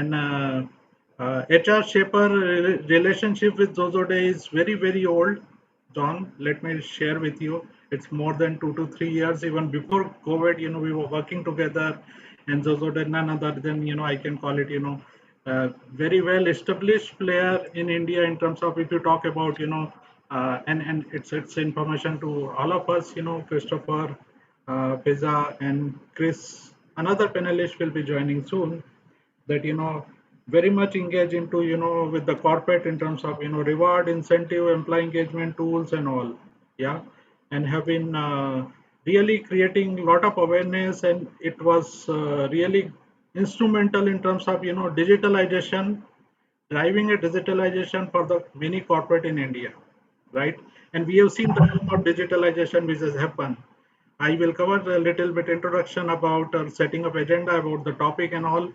And HR Shaper relationship with Xoxoday is very, very old. John, let me share with you. It's more than 2 to 3 years. Even before COVID, we were working together, and Xoxoday, none other than, I can call it, very well established player in India in terms of, if you talk about, and it's information to all of us, Christopher, Pizza, and Chris. Another panelist will be joining soon, that very much engage into with the corporate in terms of reward, incentive, employee engagement tools and all. Yeah. And have been really creating a lot of awareness, and it was really instrumental in terms of digitalization, driving a digitalization for the many corporate in India, right? And we have seen the boom of digitalization which has happened. I will cover a little bit introduction about setting up agenda, about the topic and all.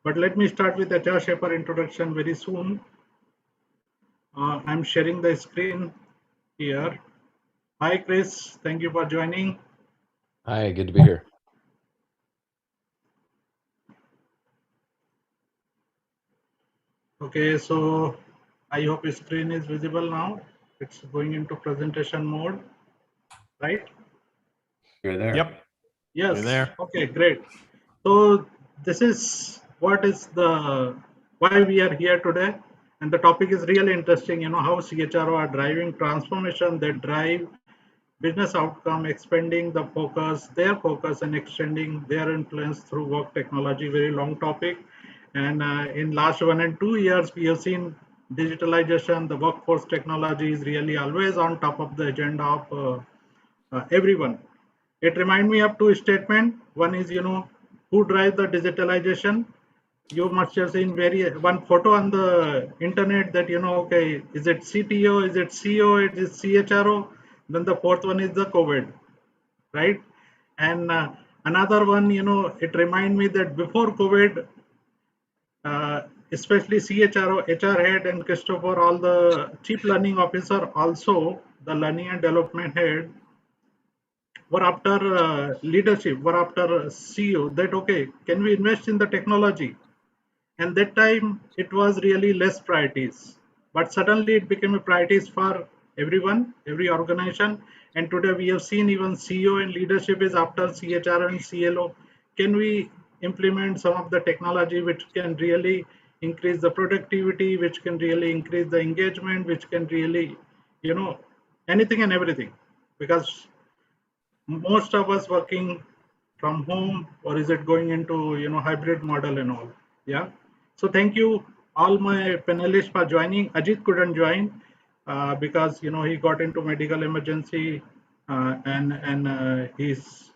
But let me start with the HR Shaper introduction very soon. I'm sharing the screen here. Hi, Chris. Thank you for joining. Hi, good to be here. Okay, so I hope the screen is visible now. It's going into presentation mode, right? You're there. Yep. Yes. You're there. Okay, great. So this is what is the why we are here today, and the topic is really interesting. How CHRO are driving transformation that drive business outcome, expanding their focus, and extending their influence through work technology. Very long topic, and in last 1 and 2 years, we have seen digitalization. The workforce technology is really always on top of the agenda of everyone. It reminds me of two statements. One is, who drives the digitalization? You must have seen one photo on the internet that, okay, is it CTO, is it CEO, it is CHRO? Then the fourth one is the COVID, right? And another one, it reminds me that before COVID, especially CHRO, HR head, and Christopher, all the chief learning officer, also the learning and development head, were after leadership, were after CEO, that okay, can we invest in the technology? And that time it was really less priorities, but suddenly it became a priorities for everyone, every organization. And today we have seen even CEO and leadership is after CHR and CLO. Can we implement some of the technology which can really increase the productivity, which can really increase the engagement, which can really, anything and everything? Because most of us working from home, or is it going into hybrid model and all? Yeah. So thank you all my panelists for joining. Ajit couldn't join because he got into medical emergency, and he's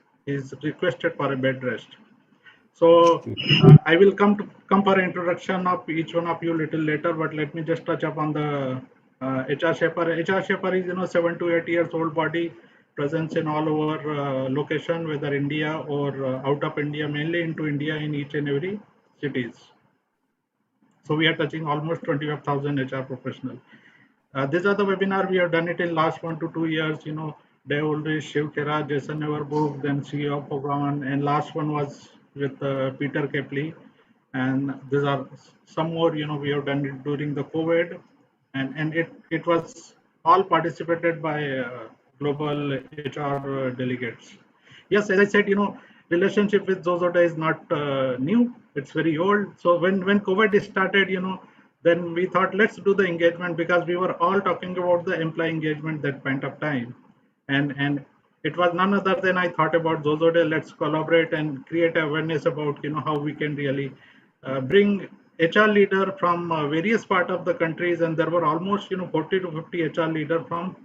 requested for a bed rest. So I will come for introduction of each one of you little later, but let me just touch upon the HR Shaper. HR Shaper is 7 to 8 years old body, presence in all over location, whether India or out of India, mainly into India in each and every cities. So we are touching almost 25,000 HR professionals. These are the webinar we have done it in last 1 to 2 years. Dave Ulrich, Shiv Khera, Jason Everbook, then CEO of Program, and last one was with Peter Kepley. And these are some more. We have done it during the COVID, and it was all participated by global HR delegates. Yes, as I said, relationship with Xoxoday is not new. It's very old. So when COVID started, then we thought let's do the engagement, because we were all talking about the employee engagement that point of time, and it was none other than I thought about Xoxoday. Let's collaborate and create awareness about how we can really bring HR leader from various part of the countries, and there were almost 40 to 50 HR leader from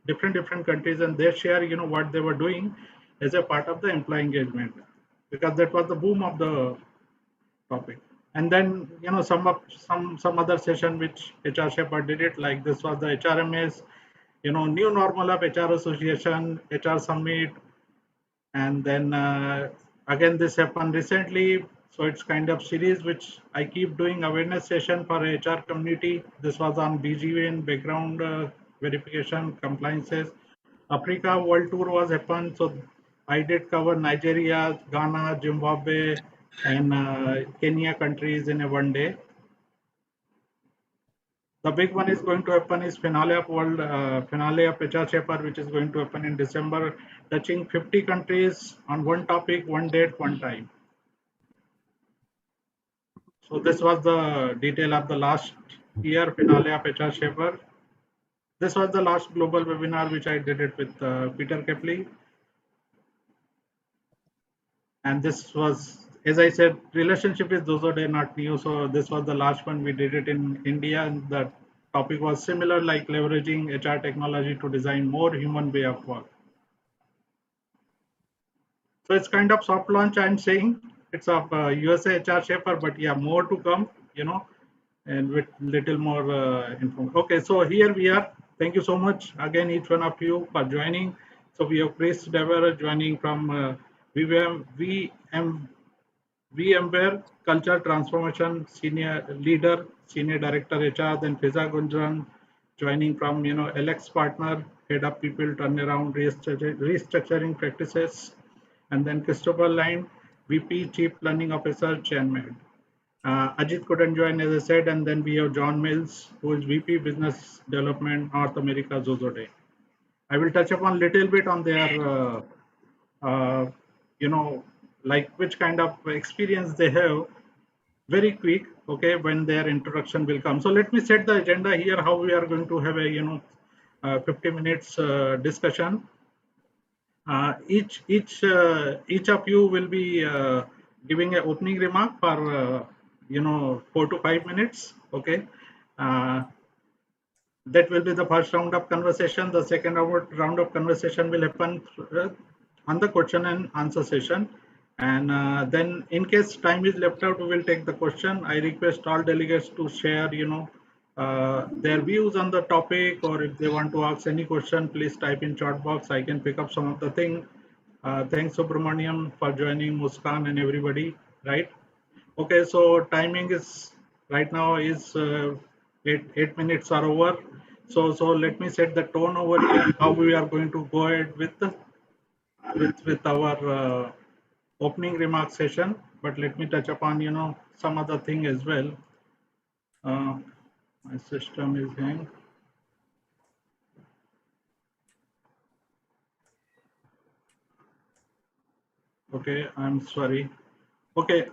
different countries, and they share what they were doing as a part of the employee engagement, because that was the boom of the topic. And then some other session which HR Shepherd did it, like this was the HRMS, new normal of HR association, HR summit, and then again this happened recently. So it's kind of series which I keep doing awareness session for HR community. This was on BGVN, background verification, compliances. Africa World Tour was happened, so I did cover Nigeria, Ghana, Zimbabwe, and Kenya countries in a one day. The big one is going to happen is finale of HR Shaper, which is going to happen in December, touching 50 countries on one topic, one date, one time. So this was the detail of the last year finale of HR Shaper. This was the last global webinar which I did it with Peter Kepley. And this was, as I said, relationship is Xoxoday, not new. So this was the last one we did it in India, and the topic was similar, like leveraging HR technology to design more human way of work. So it's kind of soft launch. I'm saying it's of USA HR Shaper, but yeah, more to come. And with little more info. Okay, so here we are. Thank you so much again, each one of you, for joining. So we have Chris Dever joining from VMware Culture Transformation Senior Leader, Senior Director HR. Then Fiza Gunjan joining from Alex Partner, Head of People Turnaround Restructuring Practices. And then Christopher Line, VP Chief Learning Officer, Chanmed. Ajit couldn't join, as I said, and then we have John Mills, who is VP Business Development North America, Xoxoday. I will touch upon little bit on their, uh, you know, like which kind of experience they have, very quick, okay, when their introduction will come. So let me set the agenda here, how we are going to have a 50 minutes discussion. Each of you will be giving an opening remark for 4 to 5 minutes. Okay, uh, that will be the first round of conversation. The second round of conversation will happen on the question and answer session. And then in case time is left out, we will take the question. I request all delegates to share, their views on the topic, or if they want to ask any question, please type in chat box. I can pick up some of the thing. Thanks, Subramaniam, for joining, Muskan and everybody, right? Okay, so timing is right now is 8 minutes are over. So let me set the tone over here. How we are going to go ahead with our opening remark session. But let me touch upon some other thing as well. My system is hang. Okay, I'm sorry. Okay,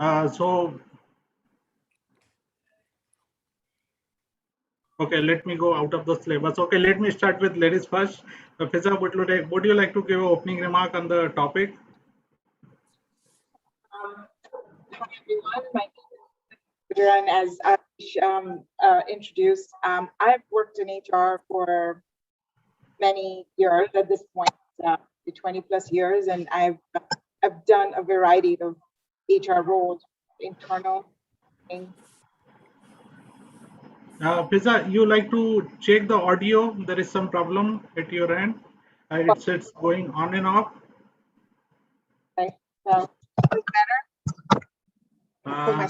okay, let me go out of the syllabus. Okay, let me start with ladies first. Fiza, would you like to give an opening remark on the topic? Hi everyone, my name is Peter, and as I introduced, I've worked in HR for many years at this point, 20 plus years, and I've done a variety of HR roles, internal. Fiza, you like to check the audio? There is some problem at your end. It's going on and off. Okay, so is better?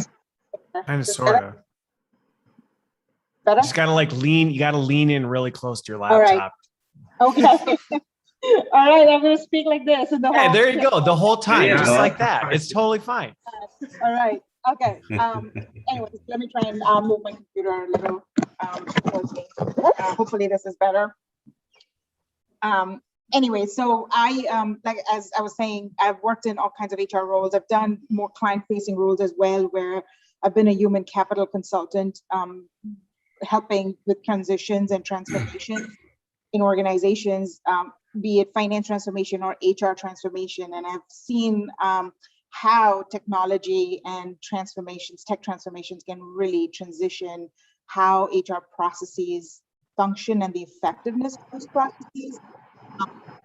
Kind of, sort of. Better? Just gotta like lean. You gotta lean in really close to your laptop. All right. Okay. All right. I'm gonna speak like this, and the whole. There you go. The whole time, Yeah. just like that. It's totally fine. All right. Okay. Anyways, let me try and move my computer a little towards me. Hopefully, this is better. Anyway, so I like as I was saying, I've worked in all kinds of HR roles. I've done more client-facing roles as well, where I've been a human capital consultant, helping with transitions and transformations in organizations, be it finance transformation or HR transformation. And I've seen how technology and tech transformations can really transition how HR processes function and the effectiveness of those processes.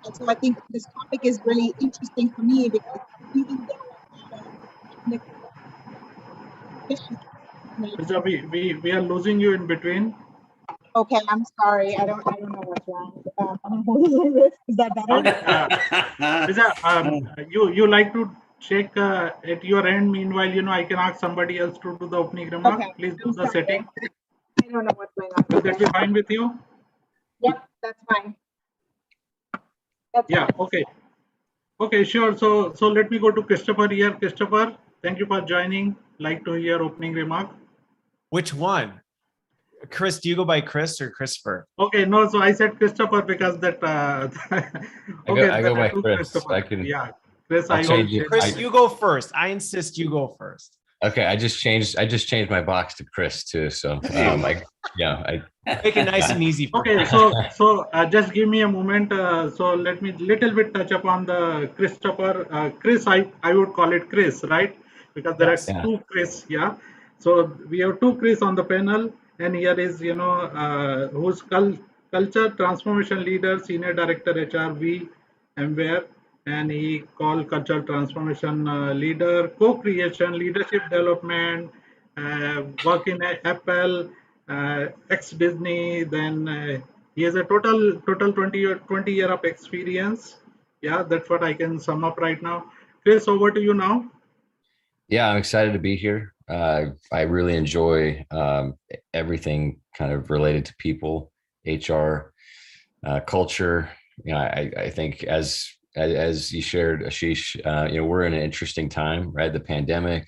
And so I think this topic is really interesting for me because even though we are losing you in between. Okay, I'm sorry. I don't know what's wrong. Is that better? You like to check at your end. Meanwhile, I can ask somebody else to do the opening remark. Okay, Please do the setting. I don't know what's going on. Will that be fine with you? Yep, that's fine. Yeah. Okay. Okay. Sure. So let me go to Christopher here. Christopher, Thank you for joining. Like to hear opening remark. Which one? Chris, do you go by Chris or Christopher? Okay, no, so I said Christopher because that. I go there are by two Chris. Christopher. I can. Yeah, Chris. I'll I change will it. say Chris, that. you go first. I insist you go first. Okay, I just changed my box to Chris too. So I Make it nice and easy for Okay, me. so just give me a moment. So let me little bit touch upon the Christopher. Chris, I would call it Chris, right? Because there are Yes. Yeah. two Chris, yeah. So we have two Chris on the panel, and here is who's culture transformation leader, senior director HRV, Emware, and he called cultural transformation leader, co-creation, leadership development, work in Apple, ex Disney. Then he has a total 20 year of experience. Yeah, that's what I can sum up right now. Chris, over to you now. Yeah, I'm excited to be here. I really enjoy everything kind of related to people, HR, culture. I think as you shared, Ashish, we're in an interesting time, right? The pandemic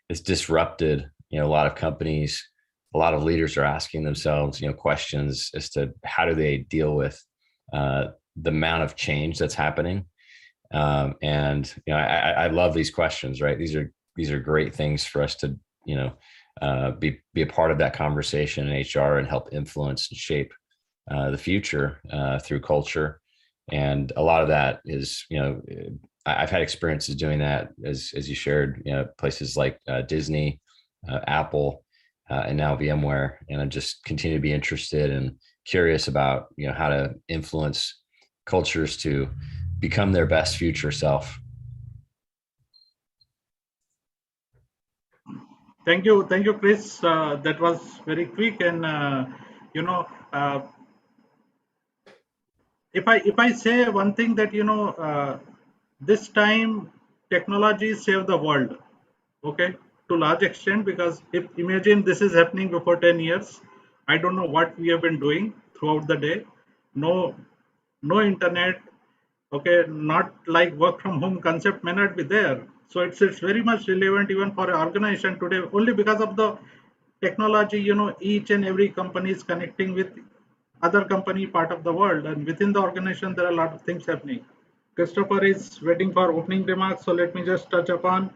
has disrupted, a lot of companies. A lot of leaders are asking themselves, questions as to how do they deal with the amount of change that's happening. And I love these questions, right? These are great things for us to be a part of that conversation in HR and help influence and shape the future through culture. And a lot of that is I've had experiences doing that as you shared, places like Disney, Apple, and now VMware, and I just continue to be interested and curious about how to influence cultures to become their best future self. Thank you, Chris. That was very quick, and if I say one thing that this time technology saved the world, okay, to large extent, because if imagine this is happening before 10 years, I don't know what we have been doing throughout the day. No internet, okay, not like work from home concept may not be there. So it's very much relevant even for an organization today, only because of the technology. Each and every company is connecting with other company part of the world, and within the organization there are a lot of things happening. Christopher is waiting for opening remarks, so let me just touch upon.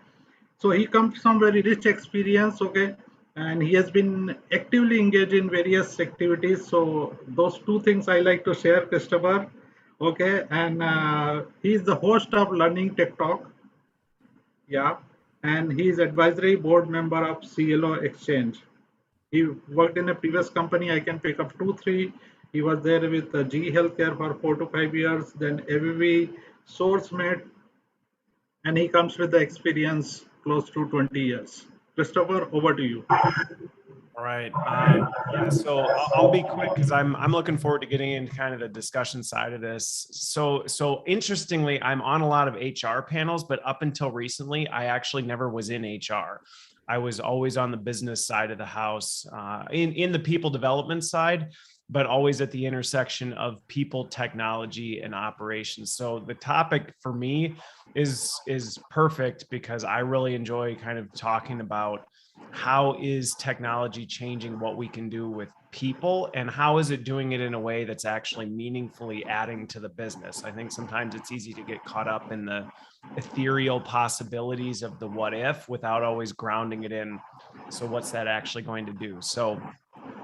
So he comes from very rich experience, okay, and he has been actively engaged in various activities. So those two things I like to share, Christopher, okay, and he is the host of Learning Tech Talk, yeah, and he is advisory board member of CLO Exchange. He worked in a previous company. I can pick up 2, 3. He was there with GE Healthcare for 4 to 5 years. Then ABB, SourceMate, and he comes with the experience close to 20 years. Christopher, over to you. All right. Yeah. So I'll be quick because I'm looking forward to getting into kind of the discussion side of this. So interestingly, I'm on a lot of HR panels, but up until recently, I actually never was in HR. I was always on the business side of the house, in the people development side, but always at the intersection of people, technology, and operations. So the topic for me is perfect because I really enjoy kind of talking about how is technology changing what we can do with people, and how is it doing it in a way that's actually meaningfully adding to the business. I think sometimes it's easy to get caught up in the ethereal possibilities of the what if without always grounding it in, so what's that actually going to do? So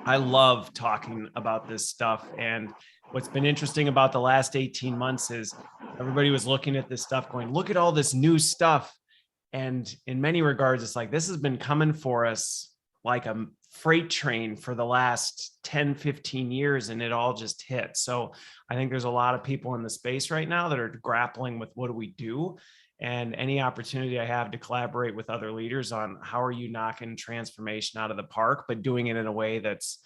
I love talking about this stuff. And what's been interesting about the last 18 months is everybody was looking at this stuff going, look at all this new stuff. And in many regards, it's like, this has been coming for us like a freight train for the last 10, 15 years, and it all just hit. So I think there's a lot of people in the space right now that are grappling with what do we do? And any opportunity I have to collaborate with other leaders on how are you knocking transformation out of the park, but doing it in a way that's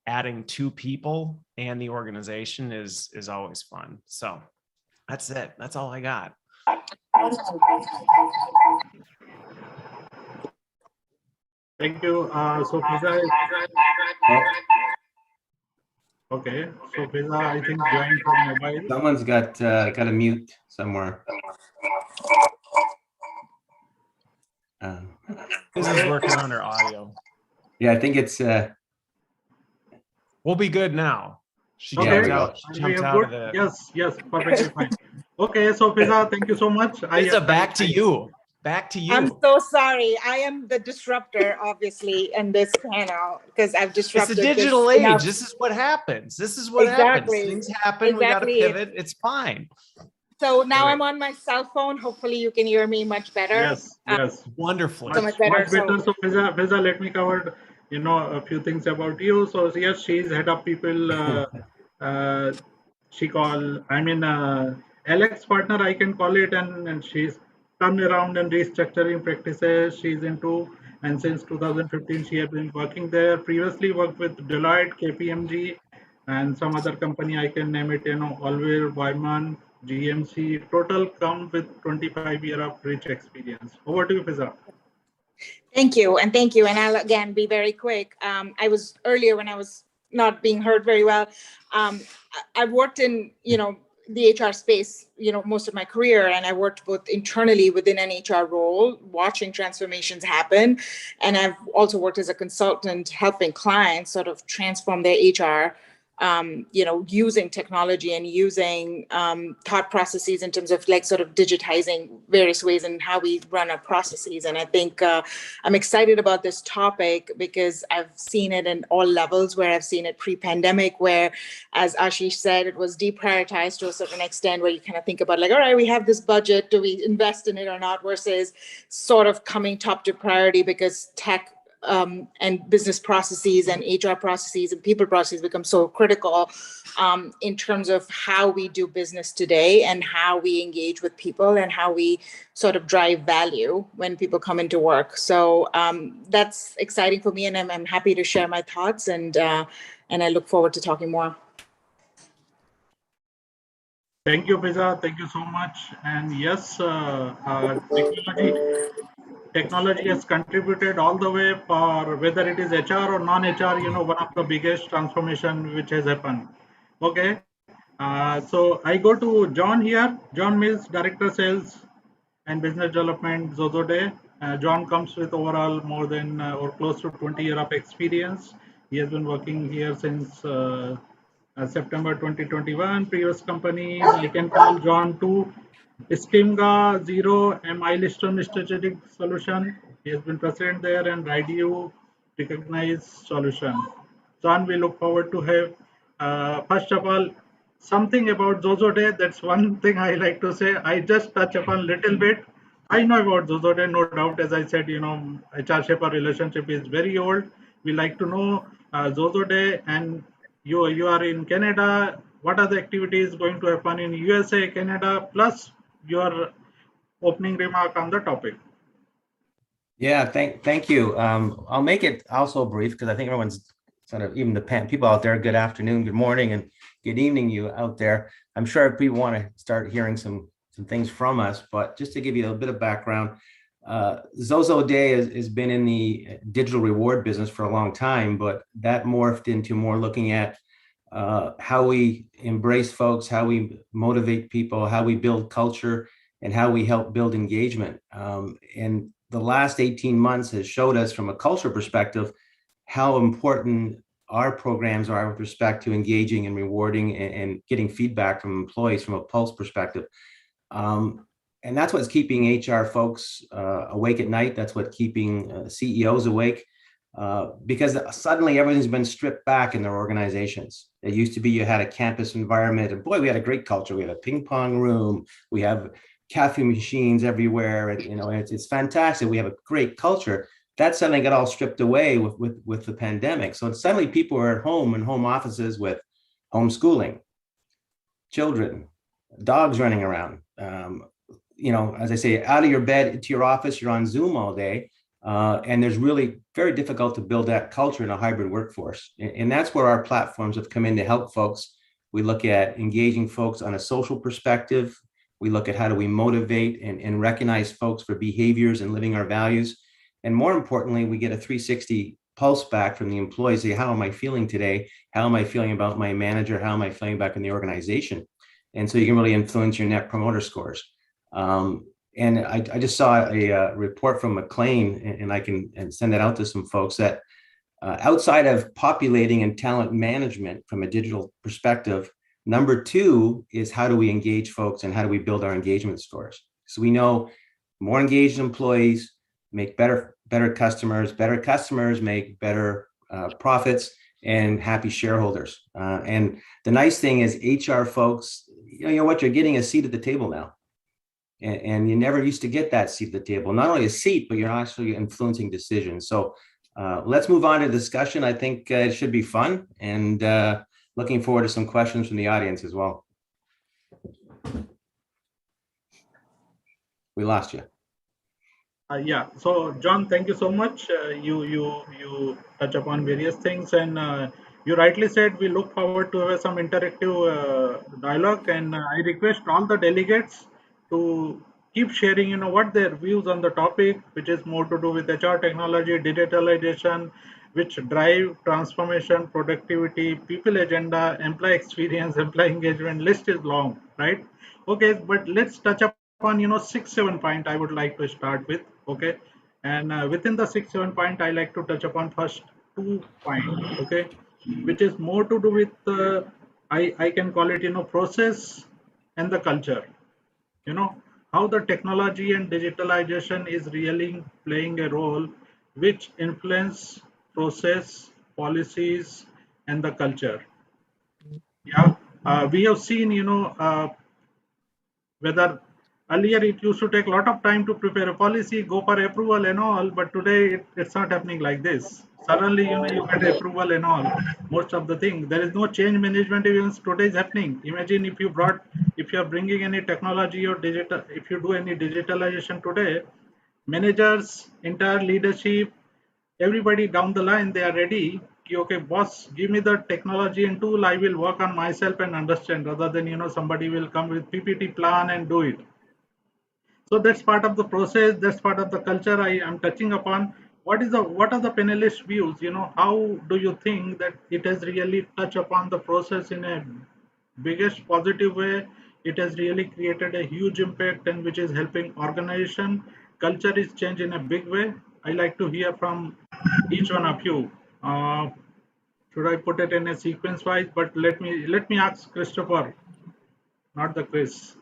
adding to people and the organization is always fun. So that's it. That's all I got. Thank you. So Fiza, okay. So Fiza, I think joined from mobile. Someone's got a mute somewhere. This is working on her audio. Yeah, I think it's We'll be good now. She Okay. jumped we go. out. She Are we jumped out of good? the. Yes, perfectly fine. Okay, so Fiza, thank you so much. Lisa, back to you. Back to you. I'm so sorry. I am the disruptor, obviously, in this panel because I've It's disrupted. the digital this age. enough. This is what happens. This is what happens. Exactly. Things happen. We got to Exactly. pivot. It's fine. So now Okay. I'm on my cell phone. Hopefully you can hear me much better. Yes. Wonderfully. So much better. So Fiza, let me cover, a few things about you. So yes, she's head of people. Uh, Alex partner, I can call it, and she's turned around and restructuring practices she's into. And since 2015, she has been working there. Previously worked with Deloitte, KPMG, and some other company. I can name it, Alware, Wyman, GMC. Total come with 25 year of rich experience. Over to you, Fiza. Thank you. And I'll again be very quick. I was earlier when I was not being heard very well. I've worked in, the HR space, most of my career, and I worked both internally within an HR role, watching transformations happen. And I've also worked as a consultant, helping clients sort of transform their HR, using technology and using thought processes in terms of like sort of digitizing various ways in how we run our processes. And I think I'm excited about this topic because I've seen it in all levels, where I've seen it pre-pandemic, where, as Ashish said, it was deprioritized to a certain extent, where you kind of think about like, all right, we have this budget, do we invest in it or not, versus sort of coming top to priority because tech and business processes and HR processes and people processes become so critical in terms of how we do business today and how we engage with people and how we sort of drive value when people come into work. So that's exciting for me, and I'm happy to share my thoughts, and I look forward to talking more. Thank you, Fiza. Thank you so much. And yes, technology has contributed all the way for whether it is HR or non-HR, one of the biggest transformation which has happened. Okay. So I go to John here. John Mills, Director Sales and Business Development, Xoxoday. John comes with overall more than or close to 20 years of experience. He has been working here since September 2021. Previous companies, I can call John to Schemga, Zero, and Milestone Strategic Solution. He has been president there, and RIDU recognized solution. John, we look forward to have. First of all, something about Xoxoday. That's one thing I like to say. I just touch upon a little bit. I know about Xoxoday, no doubt. As I said, HR Shaper relationship is very old. We like to know Xoxoday, and you are in Canada. What are the activities going to happen in USA, Canada, plus your opening remark on the topic? Yeah, thank you. I'll make it also brief because I think everyone's sort of, even the people out there, good afternoon, good morning, and good evening you out there. I'm sure people want to start hearing some things from us, but just to give you a bit of background, Xoxoday has been in the digital reward business for a long time, but that morphed into more looking at how we embrace folks, how we motivate people, how we build culture, and how we help build engagement. And the last 18 months has showed us from a culture perspective how important our programs are with respect to engaging and rewarding and getting feedback from employees from a pulse perspective. And that's what's keeping HR folks awake at night. That's what's keeping CEOs awake, because suddenly everything's been stripped back in their organizations. It used to be you had a campus environment, and boy, we had a great culture. We had a ping pong room. We have cafe machines everywhere. It's fantastic. We have a great culture. That suddenly got all stripped away with the pandemic. So suddenly people are at home in home offices with homeschooling, children, dogs running around. As I say, out of your bed to your office, you're on Zoom all day. And there's really very difficult to build that culture in a hybrid workforce. And that's where our platforms have come in to help folks. We look at engaging folks on a social perspective. We look at how do we motivate and recognize folks for behaviors and living our values. And more importantly, we get a 360 pulse back from the employees. Say, how am I feeling today? How am I feeling about my manager? How am I feeling back in the organization? And so you can really influence your net promoter scores. And I just saw a report from McLean, and I can send that out to some folks, that outside of populating and talent management from a digital perspective, number 2 is how do we engage folks and how do we build our engagement scores? So we know more engaged employees make better customers make better profits, and happy shareholders. And the nice thing is HR folks, you know what, you're getting a seat at the table now. And you never used to get that seat at the table. Not only a seat, but you're actually influencing decisions. So let's move on to discussion. I think it should be fun, and looking forward to some questions from the audience as well. We lost you. Yeah. So, John, thank you so much. You touch upon various things, and you rightly said we look forward to have some interactive dialogue. And I request all the delegates to keep sharing, what their views on the topic, which is more to do with HR technology, digitalization, which drive transformation, productivity, people agenda, employee experience, employee engagement. List is long, right? Okay, but let's touch upon 6-7 point I would like to start with. Okay, and within the 6-7 point I like to touch upon first 2 point. Okay, which is more to do with I can call it process and the culture. How the technology and digitalization is really playing a role which influence process, policies, and the culture. Yeah, we have seen whether earlier it used to take a lot of time to prepare a policy, go for approval and all, but today it's not happening like this. Suddenly, you get approval and all. Most of the things, there is no change management events today is happening. Imagine if you are bringing any technology or digital, if you do any digitalization today, managers, entire leadership, everybody down the line, they are ready. Okay, boss, give me the technology and tool. I will work on myself and understand, rather than somebody will come with PPT plan and do it. So that's part of the process. That's part of the culture I am touching upon. What are the panelists' views? How do you think that it has really touched upon the process in a biggest positive way? It has really created a huge impact, and which is helping organization. Culture is changed in a big way. I like to hear from each one of you. Should I put it in a sequence wise? But let me ask Christopher, not the Chris.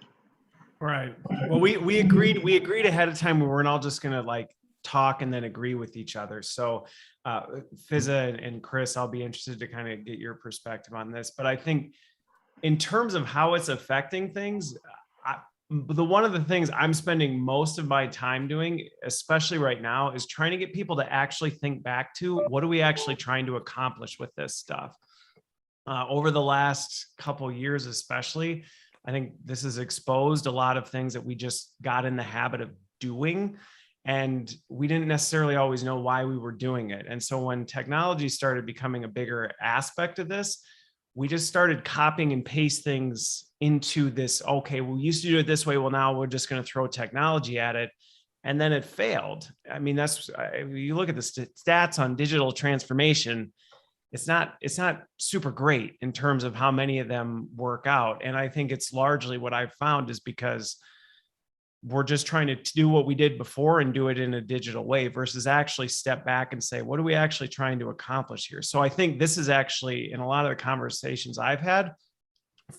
Right. Well, we agreed ahead of time. We weren't all just going to like talk and then agree with each other. So Fizza and Chris, I'll be interested to kind of get your perspective on this. But I think in terms of how it's affecting things, one of the things I'm spending most of my time doing, especially right now, is trying to get people to actually think back to what are we actually trying to accomplish with this stuff. Over the last couple of years, especially, I think this has exposed a lot of things that we just got in the habit of doing, and we didn't necessarily always know why we were doing it. And so when technology started becoming a bigger aspect of this, we just started copying and paste things into this. Okay, we used to do it this way. Well, now we're just going to throw technology at it. And then it failed. I mean, you look at the stats on digital transformation, it's not super great in terms of how many of them work out. And I think it's largely what I've found is because we're just trying to do what we did before and do it in a digital way versus actually step back and say, what are we actually trying to accomplish here? So I think this is actually, in a lot of the conversations I've had,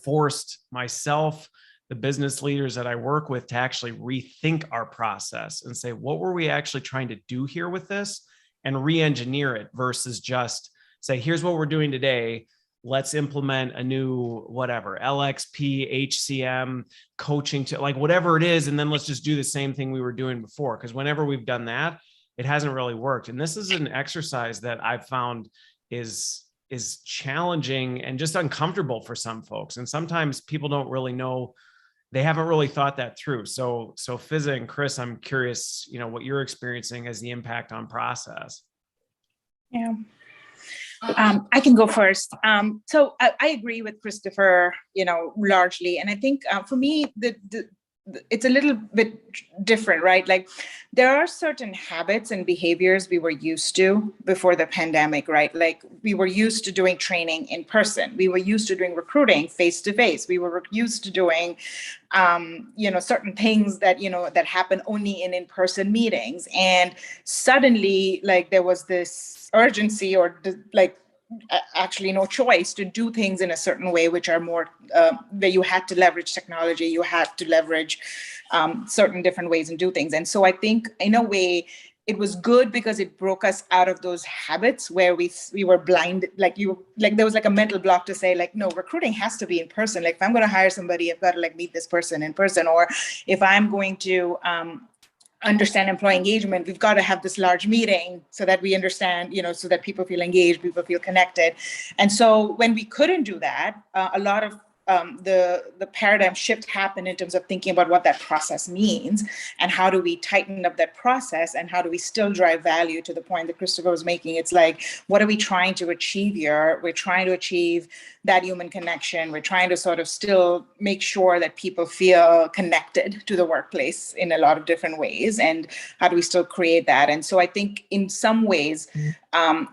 forced myself, the business leaders that I work with, to actually rethink our process and say, what were we actually trying to do here with this, and re-engineer it versus just say, here's what we're doing today. Let's implement a new whatever, LXP, HCM, coaching, to like whatever it is. And then let's just do the same thing we were doing before. Because whenever we've done that, it hasn't really worked. And this is an exercise that I've found is challenging and just uncomfortable for some folks. And sometimes people don't really know, they haven't really thought that through. So Fizza and Chris, I'm curious, what you're experiencing as the impact on process. Yeah. I can go first. So I agree with Christopher, largely. And I think for me, it's a little bit different, right? Like there are certain habits and behaviors we were used to before the pandemic, right? Like we were used to doing training in person. We were used to doing recruiting face to face. We were used to doing, certain things that, that happen only in in-person meetings. And suddenly, like there was this urgency or like actually no choice to do things in a certain way, which are more where you had to leverage technology, you had to leverage certain different ways and do things. And so I think in a way it was good because it broke us out of those habits where we were blind, like there was like a mental block to say like, no, recruiting has to be in person. Like if I'm going to hire somebody, I've got to like meet this person in person. Or if I'm going to understand employee engagement, we've got to have this large meeting so that we understand, so that people feel engaged, people feel connected. And so when we couldn't do that, a lot of the paradigm shift happened in terms of thinking about what that process means and how do we tighten up that process and how do we still drive value, to the point that Christopher was making. It's like, what are we trying to achieve here? We're trying to achieve that human connection. We're trying to sort of still make sure that people feel connected to the workplace in a lot of different ways. And how do we still create that? And so I think in some ways,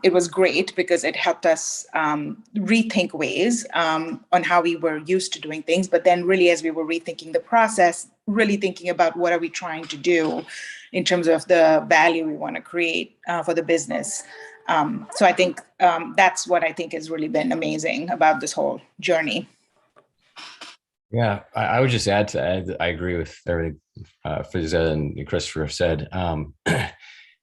it was great because it helped us rethink ways on how we were used to doing things. But then really, as we were rethinking the process, really thinking about what are we trying to do in terms of the value we want to create for the business. So I think that's what I think has really been amazing about this whole journey. Yeah, I would just add to I agree with everything Fiza and Christopher have said.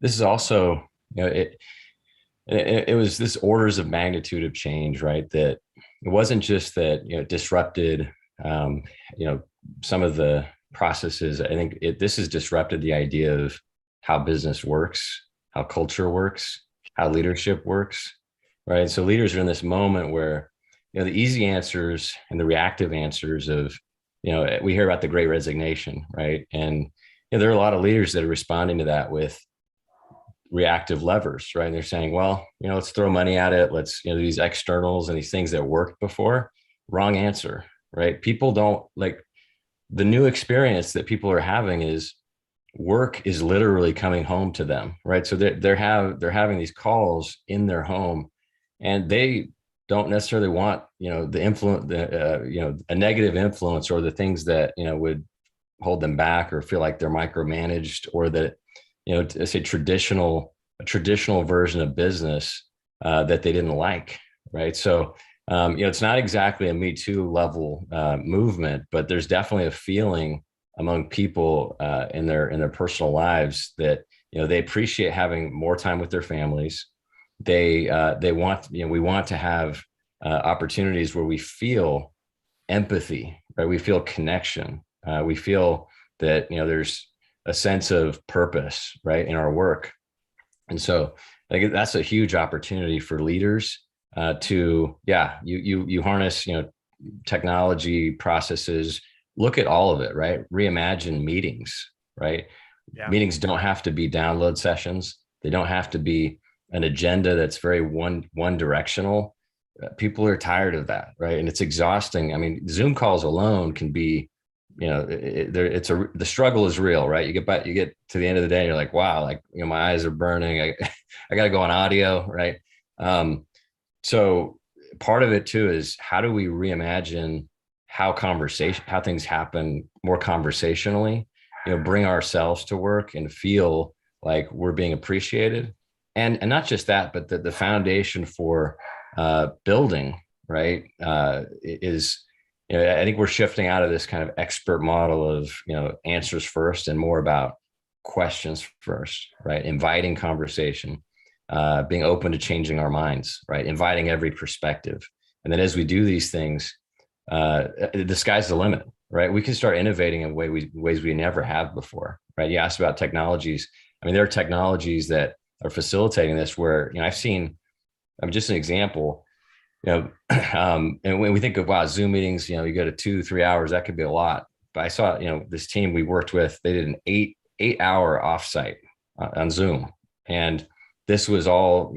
This is also, it was this orders of magnitude of change, right? That it wasn't just that, it disrupted, some of the processes. I think this has disrupted the idea of how business works, how culture works, how leadership works, right? So leaders are in this moment where, the easy answers and the reactive answers of, we hear about the Great Resignation, right? And there are a lot of leaders that are responding to that with reactive levers, right? And they're saying, well, let's throw money at it. Let's, these externals and these things that worked before. Wrong answer, right? People don't like the new experience that people are having is work is literally coming home to them, right? So they're having these calls in their home, and they don't necessarily want, the influence, a negative influence or the things that, would hold them back or feel like they're micromanaged, or that, it's a traditional version of business that they didn't like, right? So, it's not exactly a Me Too level movement, but there's definitely a feeling among people in their personal lives that, they appreciate having more time with their families. They want, we want to have opportunities where we feel empathy, right? We feel connection. We feel that, there's a sense of purpose, right, in our work. And so I think that's a huge opportunity for leaders to, you harness, technology processes, look at all of it, right? Reimagine meetings, right? Yeah. Meetings don't have to be download sessions. They don't have to be an agenda that's very one directional. People are tired of that, right? And it's exhausting. I mean, Zoom calls alone can be, the struggle is real, right? You get to the end of the day, and you're like, wow, like, my eyes are burning. I got to go on audio, right? So part of it too is, how do we reimagine how things happen more conversationally, bring ourselves to work and feel like we're being appreciated. And not just that, but the foundation for building, right, is, I think we're shifting out of this kind of expert model of, answers first and more about questions first, right? Inviting conversation, being open to changing our minds, right? Inviting every perspective. And then as we do these things, the sky's the limit, right? We can start innovating in ways we never have before, right? You asked about technologies. I mean, there are technologies that are facilitating this where, I've seen, just an example, and when we think of, wow, Zoom meetings, you go to 2-3 hours, that could be a lot. But I saw, this team we worked with, they did an 8-hour offsite on Zoom. And this was all,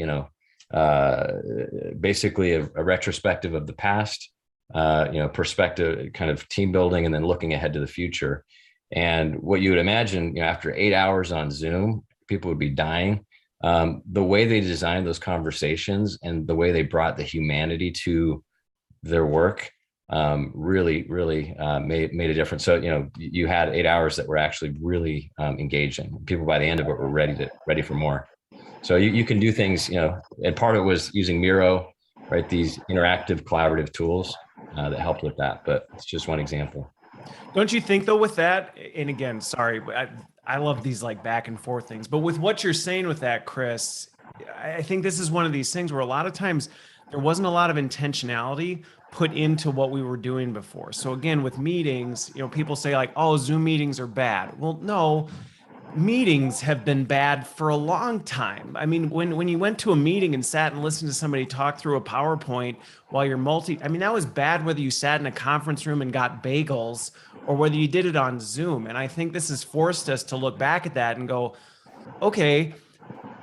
basically a retrospective of the past, perspective, kind of team building, and then looking ahead to the future. And what you would imagine, after 8 hours on Zoom, people would be dying. The way they designed those conversations and the way they brought the humanity to their work really made a difference. So you had 8 hours that were actually really engaging. People by the end of it were ready for more. So you can do things, and part of it was using Miro, right? These interactive collaborative tools that helped with that. But it's just one example. Don't you think though with that, and again, sorry, I love these like back and forth things, but with what you're saying with that, Chris, I think this is one of these things where a lot of times there wasn't a lot of intentionality put into what we were doing before. So again, with meetings, people say like, oh, Zoom meetings are bad. Well, no, meetings have been bad for a long time. I mean, when you went to a meeting and sat and listened to somebody talk through a PowerPoint while you're that was bad whether you sat in a conference room and got bagels or whether you did it on Zoom. And I think this has forced us to look back at that and go, okay,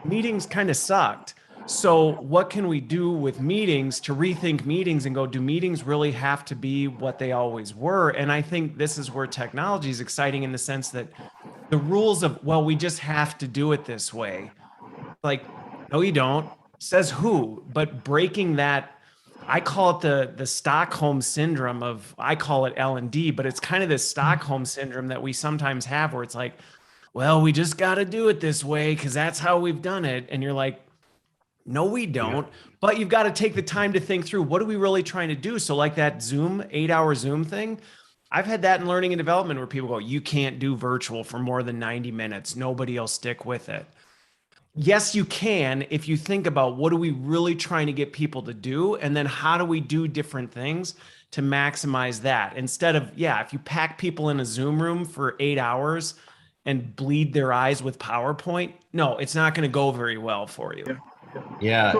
meetings kind of sucked. So what can we do with meetings to rethink meetings and go, do meetings really have to be what they always were? And I think this is where technology is exciting in the sense that the rules of, well, we just have to do it this way. Like, no, you don't. Says who? But breaking that, I call it the Stockholm Syndrome of, I call it L&D, but it's kind of this Stockholm Syndrome that we sometimes have where it's like, well, we just got to do it this way because that's how we've done it. And you're like, no, we don't. Yeah. But you've got to take the time to think through, what are we really trying to do? So like that Zoom, 8-hour Zoom thing, I've had that in learning and development where people go, you can't do virtual for more than 90 minutes. Nobody will stick with it. Yes, you can if you think about what are we really trying to get people to do? And then how do we do different things to maximize that? Instead of, if you pack people in a Zoom room for 8 hours and bleed their eyes with PowerPoint, no, it's not going to go very well for you. Yeah.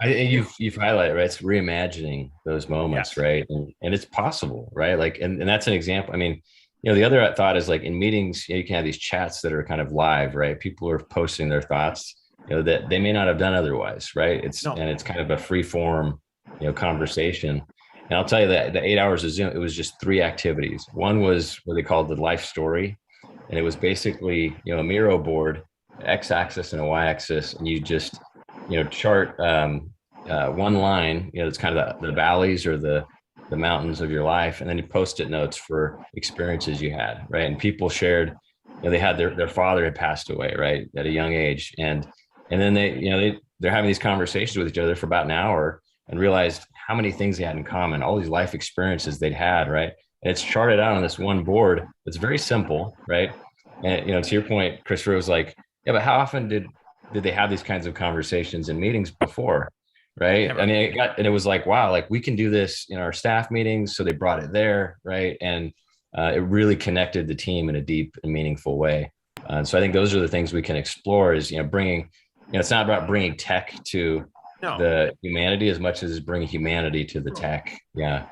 You've highlighted, right? It's reimagining those moments, right? And it's possible, right? Like, and that's an example. I mean, the other thought is like in meetings, you can have these chats that are kind of live, right? People are posting their thoughts, that they may not have done otherwise, right? And it's kind of a free form, conversation. And I'll tell you that the 8 hours of Zoom, it was just 3 activities. One was what they called the life story. And it was basically, a Miro board, X-axis and a Y-axis. And you just, chart one line, it's kind of the valleys or the mountains of your life. And then you Post-it notes for experiences you had, right? And people shared, they had their father had passed away, right, at a young age. And then they're having these conversations with each other for about an hour and realized how many things they had in common, all these life experiences they'd had, right? And it's charted out on this one board. It's very simple, right? And, to your point, Christopher was like, yeah, but how often did they have these kinds of conversations in meetings before, right? Never. And it was like, wow, like we can do this in our staff meetings. So they brought it there, right? And it really connected the team in a deep and meaningful way. So I think those are the things we can explore is, bringing, it's not about bringing tech to the humanity as much as bringing humanity to the tech. Yeah.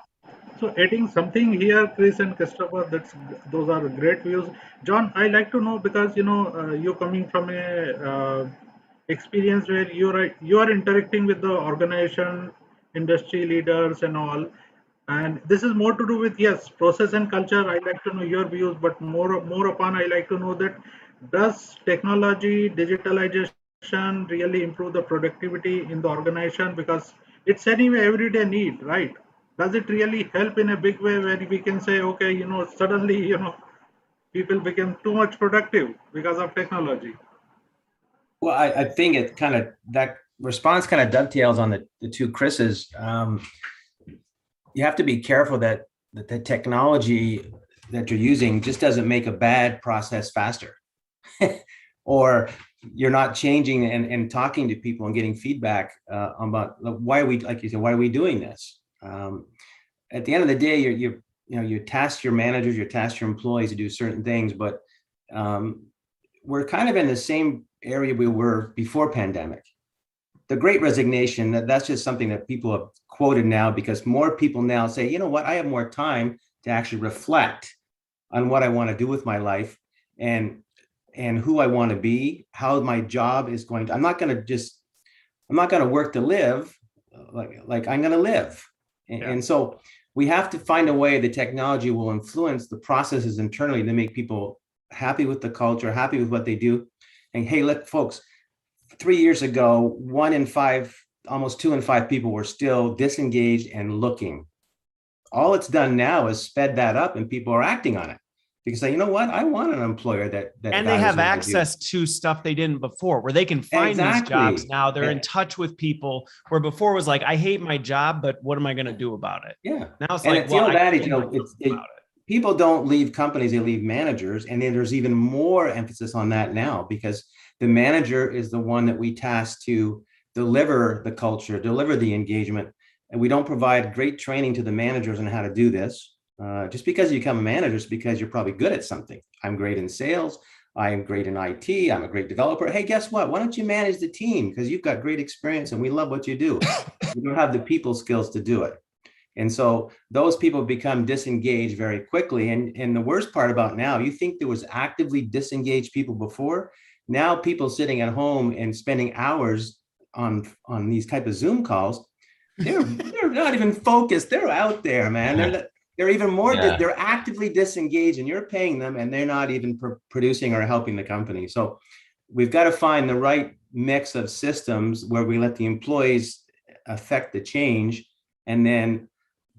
So adding something here, Chris and Christopher, those are great views. John, I like to know because you're coming from a experience where you are interacting with the organization, industry leaders, and all. And this is more to do with process and culture. I like to know your views, but more upon I like to know that does technology, digitalization really improve the productivity in the organization because it's anyway everyday need, right? Does it really help in a big way where we can say, okay, suddenly, people become too much productive because of technology? Well, I think it kind of, that response kind of dovetails on the two Chris's. You have to be careful that the technology that you're using just doesn't make a bad process faster. Or you're not changing and talking to people and getting feedback about why are we, like you said, why are we doing this? At the end of the day, you task your managers, you task your employees to do certain things, but we're kind of in the same area we were before pandemic. The Great Resignation, that's just something that people have quoted now because more people now say, you know what, I have more time to actually reflect on what I want to do with my life and who I want to be, how my job is going to, I'm not going to work to live, like I'm going to live. And so we have to find a way the technology will influence the processes internally to make people happy with the culture, happy with what they do. And hey, look, folks, 3 years ago, 1 in 5, almost 2 in 5 people were still disengaged and looking. All it's done now is sped that up, and people are acting on it because you know what? I want an employer that and they have access to stuff they didn't before, where they can find these jobs now. They're in touch with people, where before was like, I hate my job, but what am I going to do about it? Yeah. Now it's and like, it's the old adage, people don't leave companies, they leave managers. And then there's even more emphasis on that now, because the manager is the one that we task to deliver the culture, deliver the engagement. And we don't provide great training to the managers on how to do this. Just because you become a manager is because you're probably good at something. I'm great in sales. I'm great in IT. I'm a great developer. Hey, guess what? Why don't you manage the team? Because you've got great experience and we love what you do. You don't have the people skills to do it. And so those people become disengaged very quickly. And the worst part about now, you think there was actively disengaged people before. Now people sitting at home and spending hours on these type of Zoom calls, they're not even focused. They're out there, man. They're even more, they're actively disengaged, and you're paying them and they're not even producing or helping the company. So we've got to find the right mix of systems where we let the employees affect the change, and then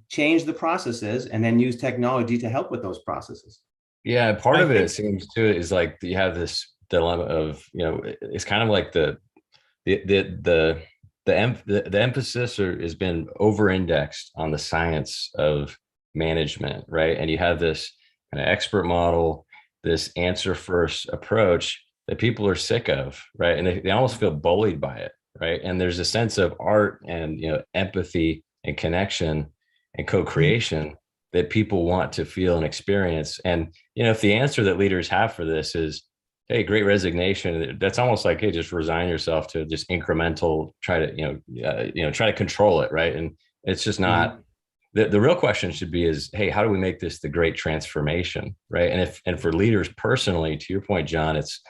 change the processes, and then use technology to help with those processes. Yeah, part of it seems too is like you have this dilemma of, it's kind of like the emphasis has been over-indexed on the science of management, right? And you have this kind of expert model, this answer first approach that people are sick of, right? And they almost feel bullied by it, right? And there's a sense of art and empathy and connection and co-creation that people want to feel and experience. And if the answer that leaders have for this is, hey, great resignation, that's almost like, hey, just resign yourself to just incremental, try to control it, right? And it's just not. The real question should be is, hey, how do we make this the great transformation, right? And for leaders personally, to your point, John, it's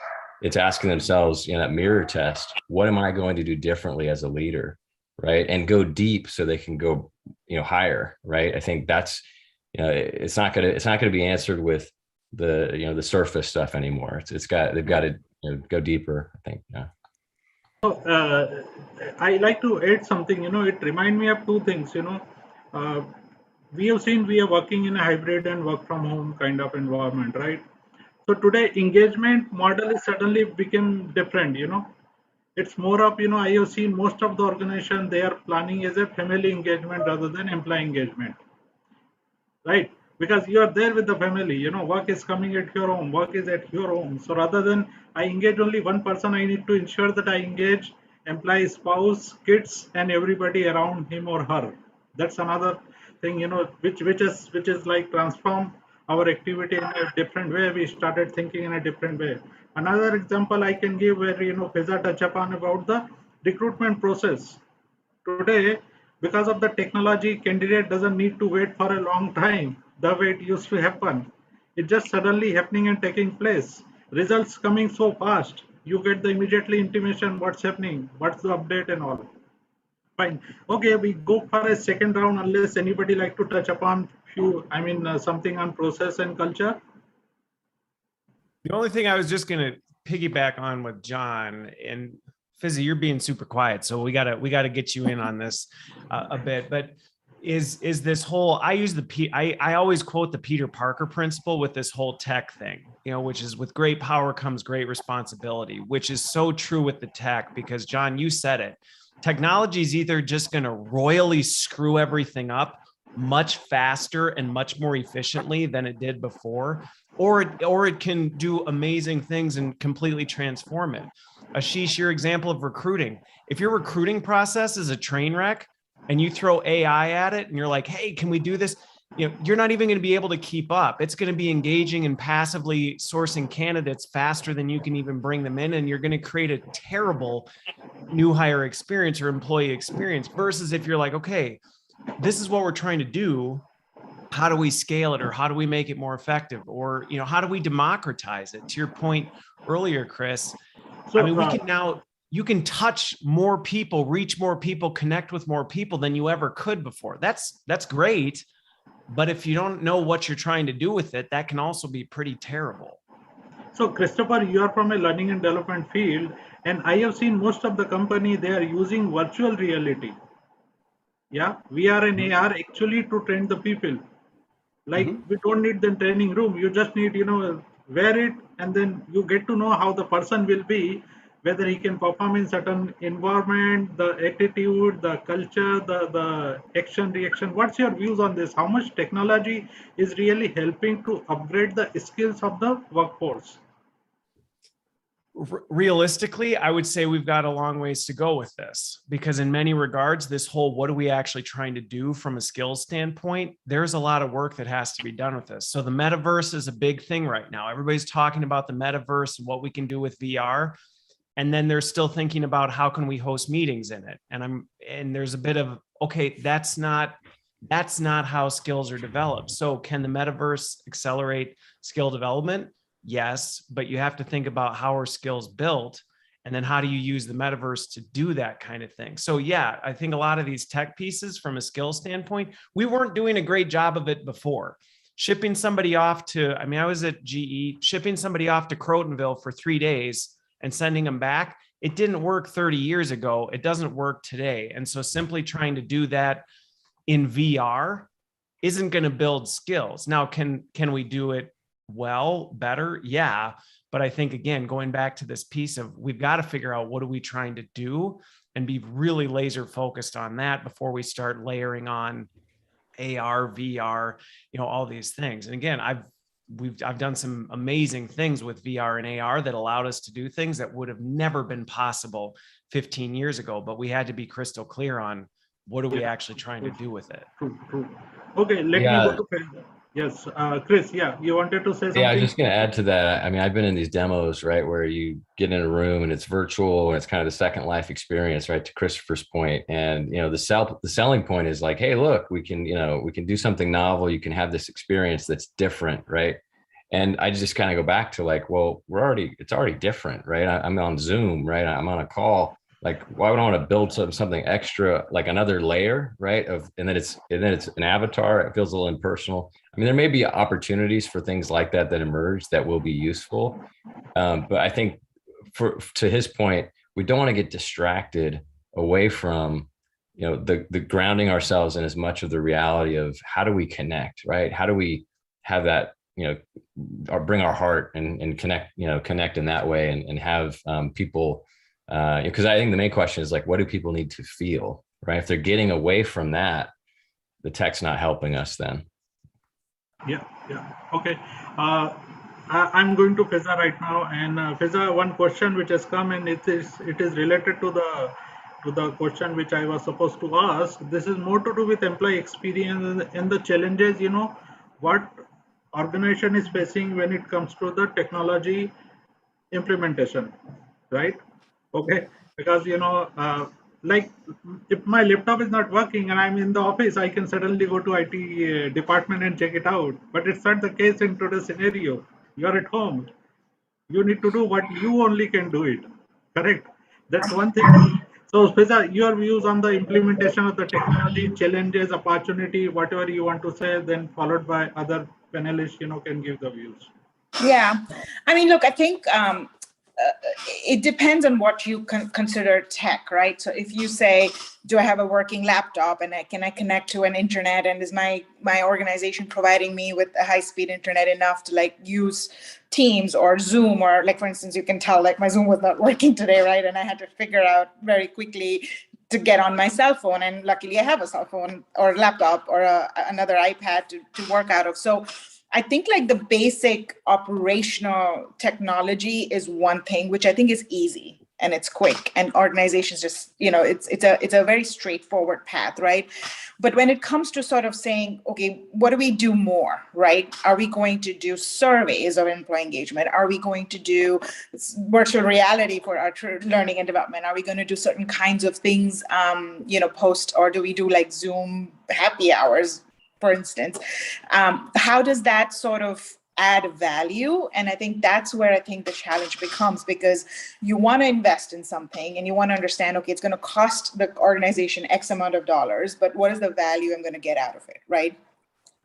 asking themselves, that mirror test, what am I going to do differently as a leader, right? And go deep so they can go, higher, right? I think that's, it's not gonna be answered with the surface stuff anymore. They've got to go deeper, I think. Yeah. So I like to add something. It reminds me of two things. We have seen we are working in a hybrid and work from home kind of environment, right? So today engagement model is suddenly become different. It's more of, I have seen most of the organization, they are planning as a family engagement rather than employee engagement, right? Because you are there with the family, work is coming at your home, work is at your home. So rather than I engage only one person, I need to ensure that I engage employee, spouse, kids, and everybody around him or her. That's another thing, which is like transform our activity in a different way. We started thinking in a different way. Another example I can give where, Fiza touch upon about the recruitment process. Today, because of the technology, candidate doesn't need to wait for a long time the way it used to happen. It's just suddenly happening and taking place. Results coming so fast. You get the immediately intimation what's happening, what's the update and all. Fine. Okay, we go for a second round unless anybody like to touch upon something on process and culture. The only thing I was just going to piggyback on with John, and Fizzy, you're being super quiet, so we gotta get you in on this a bit. But is this whole? I always quote the Peter Parker principle with this whole tech thing, which is with great power comes great responsibility, which is so true with the tech, because John, you said it. Technology is either just going to royally screw everything up much faster and much more efficiently than it did before, or it can do amazing things and completely transform it. Ashish, your example of recruiting. If your recruiting process is a train wreck and you throw AI at it and you're like, hey, can we do this? You're not even going to be able to keep up. It's going to be engaging and passively sourcing candidates faster than you can even bring them in. And you're going to create a terrible new hire experience or employee experience, versus if you're like, okay, this is what we're trying to do. How do we scale it, or how do we make it more effective? Or, how do we democratize it? To your point earlier, Chris, so, you can touch more people, reach more people, connect with more people than you ever could before. That's great. But if you don't know what you're trying to do with it, that can also be pretty terrible. So Christopher, you are from a learning and development field, and I have seen most of the company, they are using virtual reality. Yeah, VR and AR actually to train the people. Like we don't need the training room. You just need, wear it, and then you get to know how the person will be, whether he can perform in certain environment, the attitude, the culture, the action reaction. What's your views on this? How much technology is really helping to upgrade the skills of the workforce? Realistically, I would say we've got a long ways to go with this, because in many regards, this whole what are we actually trying to do from a skills standpoint, there's a lot of work that has to be done with this. So the metaverse is a big thing right now. Everybody's talking about the metaverse and what we can do with VR. And then they're still thinking about how can we host meetings in it. And there's a bit of, okay, that's not how skills are developed. So can the metaverse accelerate skill development? Yes, but you have to think about how are skills built, and then how do you use the metaverse to do that kind of thing. So yeah, I think a lot of these tech pieces from a skill standpoint, we weren't doing a great job of it before. Shipping somebody off to, I was at GE, shipping somebody off to Crotonville for 3 days and sending them back, it didn't work 30 years ago. It doesn't work today. And so simply trying to do that in VR isn't going to build skills. Now, can we do it well, better? Yeah. But I think, again, going back to this piece of we've got to figure out what are we trying to do and be really laser focused on that before we start layering on AR, VR, all these things. And again, I've done some amazing things with VR and AR that allowed us to do things that would have never been possible 15 years ago, but we had to be crystal clear on what are we actually trying to do with it. True. Okay, let me go to yes, Chris. Yeah, you wanted to say something? Yeah, I was just going to add to that. I've been in these demos, right, where you get in a room and it's virtual and it's kind of the second life experience, right, to Christopher's point. And the selling point is like, hey, look, we can do something novel. You can have this experience that's different, right? And I just kind of go back to like, well, it's already different, right? I'm on Zoom, right? I'm on a call. Like, why would I want to build something extra, like another layer, right? And then it's an avatar. It feels a little impersonal. There may be opportunities for things like that emerge that will be useful. But I think to his point, we don't want to get distracted away from, the grounding ourselves in as much of the reality of how do we connect, right? How do we have that, or bring our heart and connect in that way and have people, because I think the main question is like, what do people need to feel, right? If they're getting away from that, the tech's not helping us then. Yeah. Okay. I'm going to Feza right now, and Feza, one question which has come, and it is related to the question which I was supposed to ask. This is more to do with employee experience and the challenges. What organization is facing when it comes to the technology implementation, right? Okay, because like if my laptop is not working and I'm in the office, I can suddenly go to IT department and check it out. But it's not the case in today's scenario. You're at home. You need to do what you only can do it. Correct. That's one thing. So, Speza, your views on the implementation of the technology, challenges, opportunity, whatever you want to say, then followed by other panelists, can give the views. Yeah, look, I think it depends on what you consider tech, right? So if you say, do I have a working laptop and can I connect to an internet, and is my organization providing me with a high-speed internet enough to like use Teams or Zoom, or like, for instance, you can tell like my Zoom was not working today, right? And I had to figure out very quickly to get on my cell phone, and luckily I have a cell phone or laptop or another iPad to work out of. So I think like the basic operational technology is one thing, which I think is easy and it's quick, and organizations just, it's a very straightforward path, right? But when it comes to sort of saying, okay, what do we do more, right? Are we going to do surveys of employee engagement? Are we going to do virtual reality for our learning and development? Are we going to do certain kinds of things, post, or do we do like Zoom happy hours, for instance? How does that sort of add value? And I think that's where I think the challenge becomes, because you want to invest in something and you want to understand, okay, it's going to cost the organization X amount of dollars, but what is the value I'm going to get out of it, right?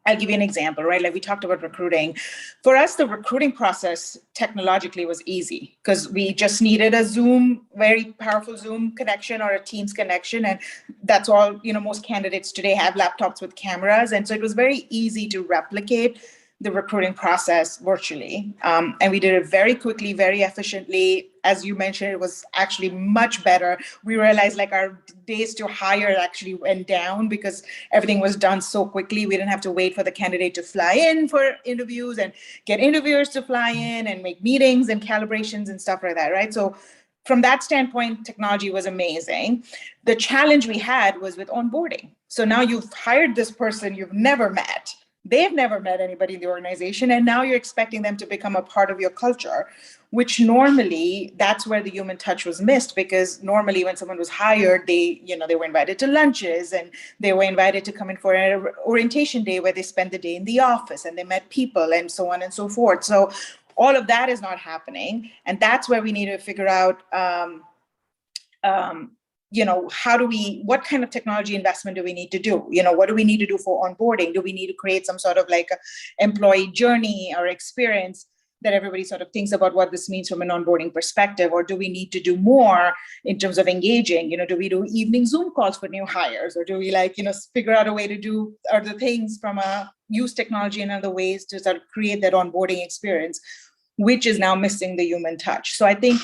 I'll give you an example, right? Like we talked about recruiting. For us, the recruiting process technologically was easy because we just needed a Zoom, very powerful Zoom connection or a Teams connection. And that's all, most candidates today have laptops with cameras. And so it was very easy to replicate the recruiting process virtually. And we did it very quickly, very efficiently. As you mentioned, it was actually much better. We realized like our days to hire actually went down because everything was done so quickly. We didn't have to wait for the candidate to fly in for interviews and get interviewers to fly in and make meetings and calibrations and stuff like that, right? So from that standpoint, technology was amazing. The challenge we had was with onboarding. So now you've hired this person you've never met. They've never met anybody in the organization, and now you're expecting them to become a part of your culture, which normally that's where the human touch was missed, because normally when someone was hired, they were invited to lunches and they were invited to come in for an orientation day where they spent the day in the office and they met people and so on and so forth. So all of that is not happening, and that's where we need to figure out what kind of technology investment do we need to do? What do we need to do for onboarding? Do we need to create some sort of like employee journey or experience that everybody sort of thinks about what this means from an onboarding perspective? Or do we need to do more in terms of engaging? Do we do evening Zoom calls for new hires? Or do we figure out a way to do other things use technology in other ways to sort of create that onboarding experience, which is now missing the human touch? So I think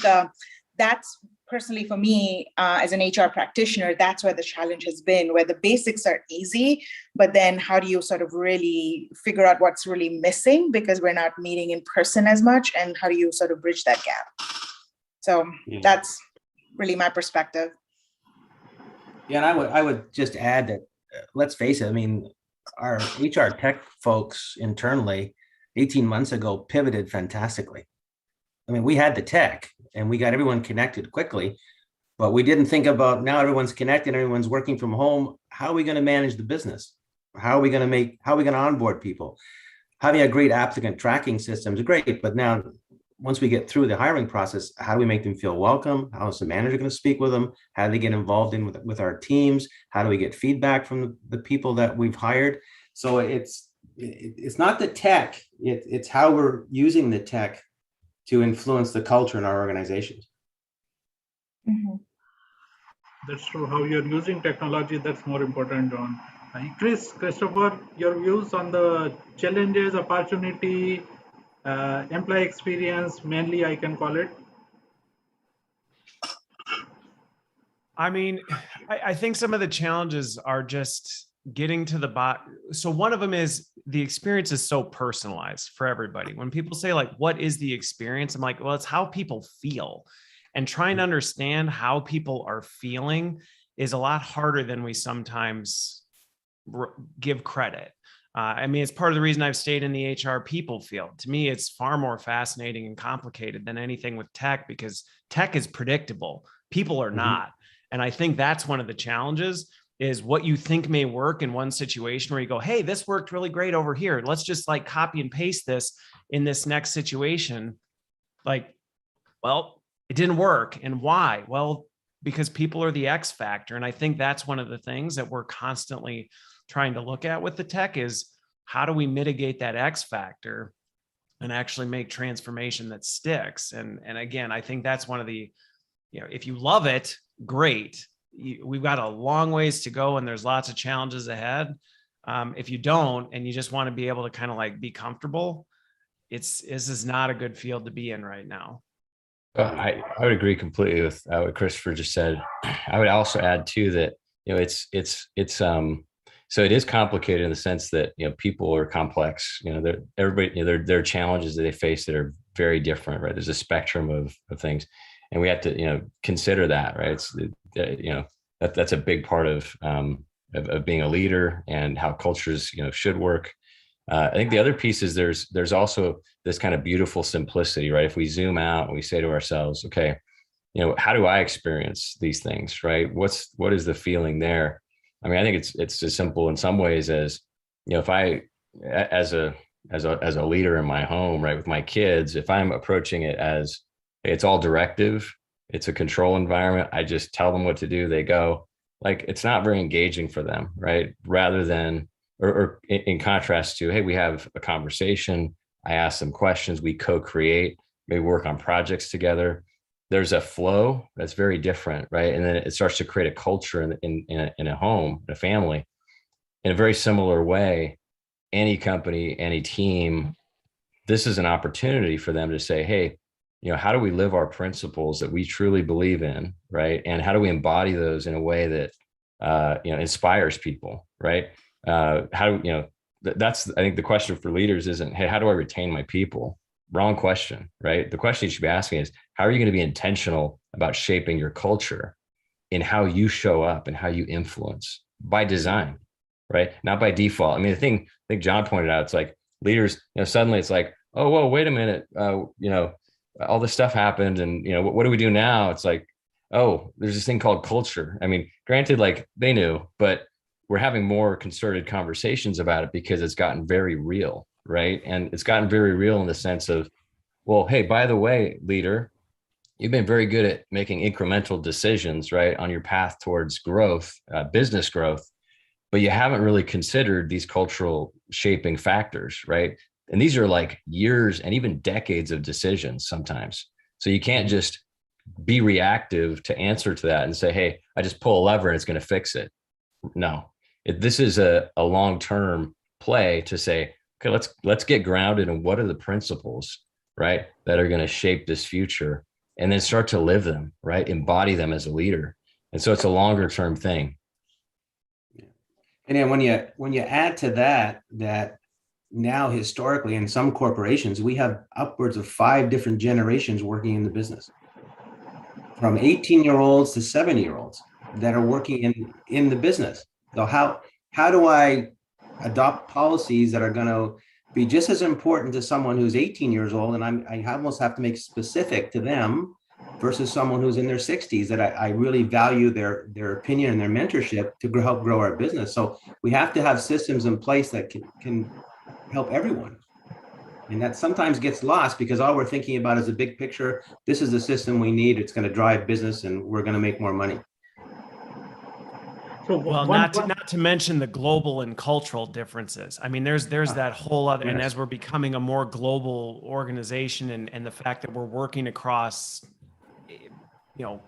that's, personally for me, as an HR practitioner, that's where the challenge has been, where the basics are easy, but then how do you sort of really figure out what's really missing because we're not meeting in person as much, and how do you sort of bridge that gap? So that's really my perspective. Yeah, and I would just add that, let's face it, I mean, our HR tech folks internally 18 months ago pivoted fantastically. I mean, we had the tech and we got everyone connected quickly, but we didn't think about, now everyone's connected, everyone's working from home. How are we going to manage the business? How are we going to onboard people? Having a great applicant tracking system is great, but now once we get through the hiring process, how do we make them feel welcome? How is the manager going to speak with them? How do they get involved with our teams? How do we get feedback from the people that we've hired? So it's not the tech, it's how we're using the tech to influence the culture in our organizations. Mm-hmm. That's true. How you're using technology, that's more important, John. Christopher, your views on the challenges, opportunity, employee experience, mainly I can call it. I mean, I think some of the challenges are just getting to the bottom. So one of them is the experience is so personalized for everybody. When people say like, what is the experience? I'm like, well, it's how people feel, and trying to understand how people are feeling is a lot harder than we sometimes give credit. I mean, it's part of the reason I've stayed in the HR people field. To me, it's far more fascinating and complicated than anything with tech, because tech is predictable. People are not. And I think that's one of the challenges, is what you think may work in one situation where you go, hey, this worked really great over here. Let's just like copy and paste this in this next situation. Like, well, it didn't work. And why? Well, because people are the X factor. And I think that's one of the things that we're constantly trying to look at with the tech, is how do we mitigate that X factor and actually make transformation that sticks? And again, I think that's one of the, if you love it, great. We've got a long ways to go and there's lots of challenges ahead. If you don't, and you just want to be able to kind of like be comfortable, this is not a good field to be in right now. I would agree completely with what Christopher just said. I would also add too that, so it is complicated in the sense that, people are complex, there are challenges that they face that are very different, right? There's a spectrum of things, and we have to, consider that, right? That's a big part of being a leader and how cultures, should work. I think the other piece is there's also this kind of beautiful simplicity, right? If we zoom out and we say to ourselves, okay, how do I experience these things, right? What is the feeling there? I mean, I think it's as simple in some ways as, if I, as a leader in my home, right, with my kids, if I'm approaching it as it's all directive, it's a control environment, I just tell them what to do, they go, like, it's not very engaging for them, right? Rather than, or in contrast to, hey, we have a conversation, I ask them questions, we co-create, maybe work on projects together. There's a flow that's very different, right? And then it starts to create a culture in a home, in a family. In a very similar way, any company, any team, this is an opportunity for them to say, hey, how do we live our principles that we truly believe in, right? And how do we embody those in a way that inspires people, right? That's, I think the question for leaders isn't, hey, how do I retain my people? Wrong question, right? The question you should be asking is, how are you going to be intentional about shaping your culture in how you show up and how you influence by design, right? Not by default. I mean, I think John pointed out, it's like leaders, suddenly it's like, oh, whoa, wait a minute. All this stuff happened and, what do we do now? It's like, oh, there's this thing called culture. I mean, granted, like they knew, but we're having more concerted conversations about it because it's gotten very real, right? And it's gotten very real in the sense of, well, hey, by the way, leader, you've been very good at making incremental decisions, right, on your path towards growth, business growth, but you haven't really considered these cultural shaping factors, right? And these are like years and even decades of decisions sometimes. So you can't just be reactive to answer to that and say, hey, I just pull a lever and it's going to fix it. No, this is a long-term play to say, okay, let's get grounded in what are the principles, right, that are going to shape this future, and then start to live them, right, embody them as a leader. And so it's a longer term thing. And then when you add to that now historically in some corporations, we have upwards of 5 different generations working in the business, from 18-year-olds to 70-year-olds that are working in the business. So how do I adopt policies that are going to be just as important to someone who's 18 years old, and I almost have to make specific to them, versus someone who's in their 60s that I really value their opinion and their mentorship to help grow our business. So we have to have systems in place that can help everyone. And that sometimes gets lost because all we're thinking about is the big picture. This is the system we need. It's going to drive business and we're going to make more money. So well, not to mention the global and cultural differences. I mean, there's that whole other, and as we're becoming a more global organization and the fact that we're working across,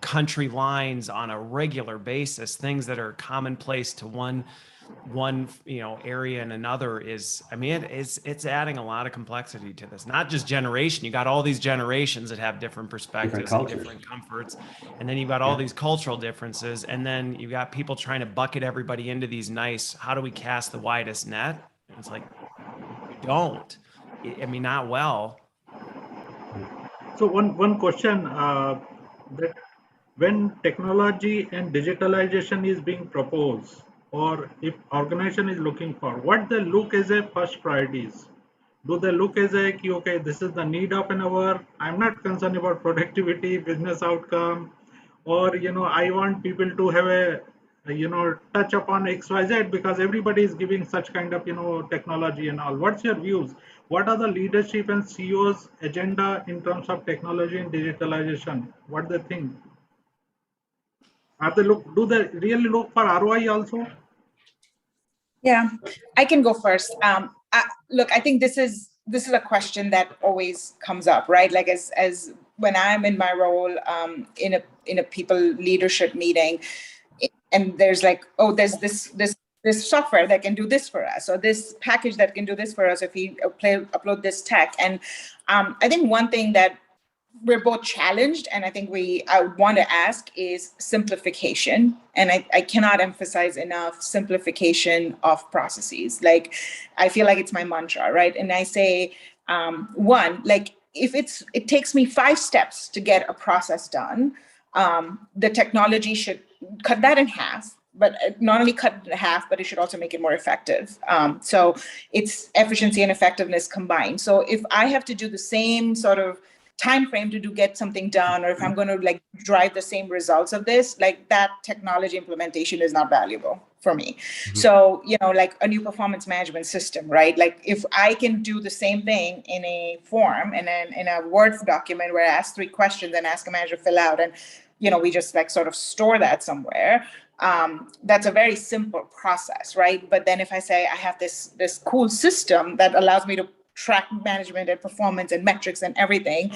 country lines on a regular basis, things that are commonplace to one area and another is, I mean, it's adding a lot of complexity to this. Not just generation. You got all these generations that have different perspectives and different comforts, and then you've got all these cultural differences, and then you got people trying to bucket everybody into these nice, how do we cast the widest net? And it's like, you don't. I mean, not well. So one question, that when technology and digitalization is being proposed, or if organization is looking for, what they look as a first priorities? Do they look as a, okay, this is the need of an hour, I'm not concerned about productivity, business outcome, or I want people to have a touch upon XYZ because everybody is giving such kind of technology and all. What's your views? What are the leadership and CEOs agenda in terms of technology and digitalization? What they think? Do they really look for ROI also? Yeah, I can go first. Look, I think this is a question that always comes up, right? Like as when I'm in my role in a people leadership meeting, and there's like, oh, there's this software that can do this for us, or this package that can do this for us if we upload this tech. And I think one thing that we're both challenged, and I think I want to ask is simplification. And I cannot emphasize enough simplification of processes. Like, I feel like it's my mantra, right? And I say, one, like if it takes me 5 steps to get a process done, the technology should cut that in half, but not only cut it in half, but it should also make it more effective. So it's efficiency and effectiveness combined. So if I have to do the same sort of time frame to get something done, or if I'm going to like drive the same results of this, like that technology implementation is not valuable for me. Mm-hmm. So, like a new performance management system, right? Like if I can do the same thing in a form and then in a Word document where I ask 3 questions and ask a manager to fill out, and we just like sort of store that somewhere. That's a very simple process, right? But then if I say I have this cool system that allows me to track management and performance and metrics and everything,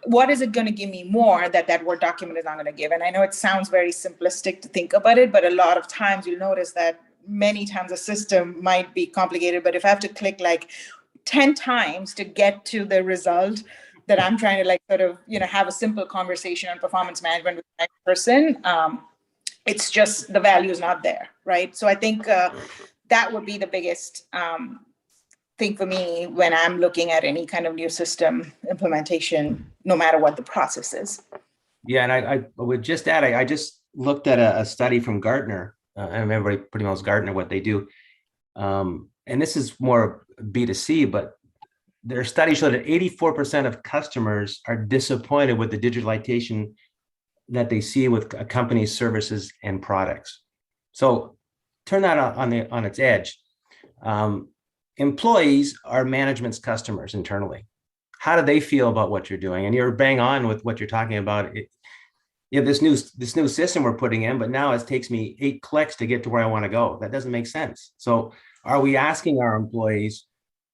what is it going to give me more that Word document is not going to give? And I know it sounds very simplistic to think about it, but a lot of times you'll notice that many times a system might be complicated, but if I have to click like 10 times to get to the result that I'm trying to like sort of, have a simple conversation on performance management with the next person, it's just the value is not there, right? So I think that would be the biggest thing for me when I'm looking at any kind of new system implementation, no matter what the process is. Yeah, and I would just add, I just looked at a study from Gartner, and everybody pretty much knows Gartner, what they do. And this is more B2C, but their study showed that 84% of customers are disappointed with the digitalization that they see with a company's services and products. So turn that on its edge. Employees are management's customers internally. How do they feel about what you're doing? And you're bang on with what you're talking about. You have this new system we're putting in, but now it takes me 8 clicks to get to where I want to go. That doesn't make sense. So are we asking our employees,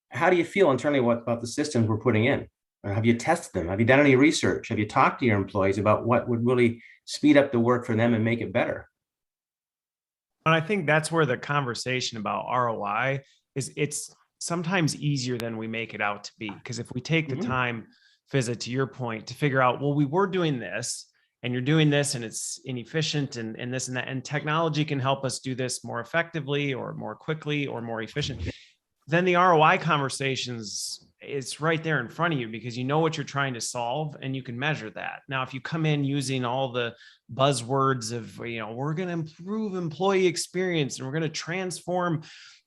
how do you feel internally about the systems we're putting in? Or have you tested them? Have you done any research? Have you talked to your employees about what would really speed up the work for them and make it better? And I think that's where the conversation about ROI is. It's sometimes easier than we make it out to be. Because if we take the time, Fizza, to your point, to figure out, well, we were doing this and you're doing this and it's inefficient and this and that, and technology can help us do this more effectively or more quickly or more efficient, then the ROI conversations, it's right there in front of you because you know what you're trying to solve and you can measure that. Now, if you come in using all the buzzwords of, we're going to improve employee experience and we're going to transform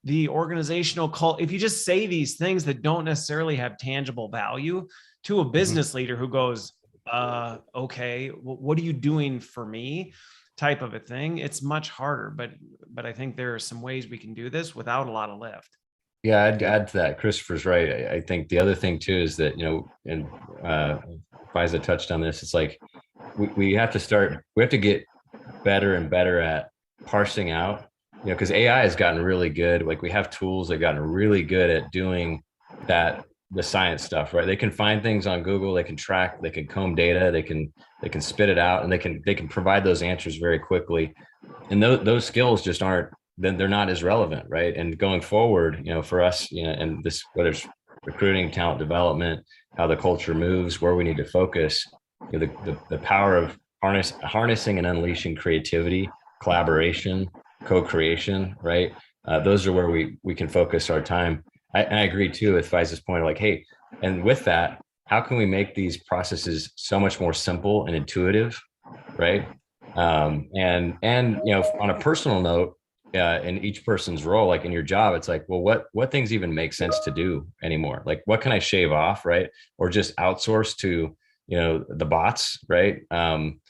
the organizational culture, if you just say these things that don't necessarily have tangible value to a business leader who goes, okay, what are you doing for me? Type of a thing, it's much harder. But I think there are some ways we can do this without a lot of lift. Yeah, I'd add to that. Christopher's right. I think the other thing too is that, and Faiza touched on this, it's like we have to get better and better at parsing out, because AI has gotten really good. Like we have tools that have gotten really good at doing the science stuff, right? They can find things on Google, they can track, they can comb data, they can spit it out, and they can provide those answers very quickly. And those skills just aren't, then they're not as relevant, right? And going forward, for us, and this, whether it's recruiting, talent development, how the culture moves, where we need to focus, the power of harnessing and unleashing creativity, collaboration, co-creation, right? Those are where we can focus our time. I agree too with Faiza's point, like, hey, and with that, how can we make these processes so much more simple and intuitive, right? And on a personal note, in each person's role, like in your job, it's like, well, what things even make sense to do anymore? Like, what can I shave off, right? Or just outsource to, the bots, right? And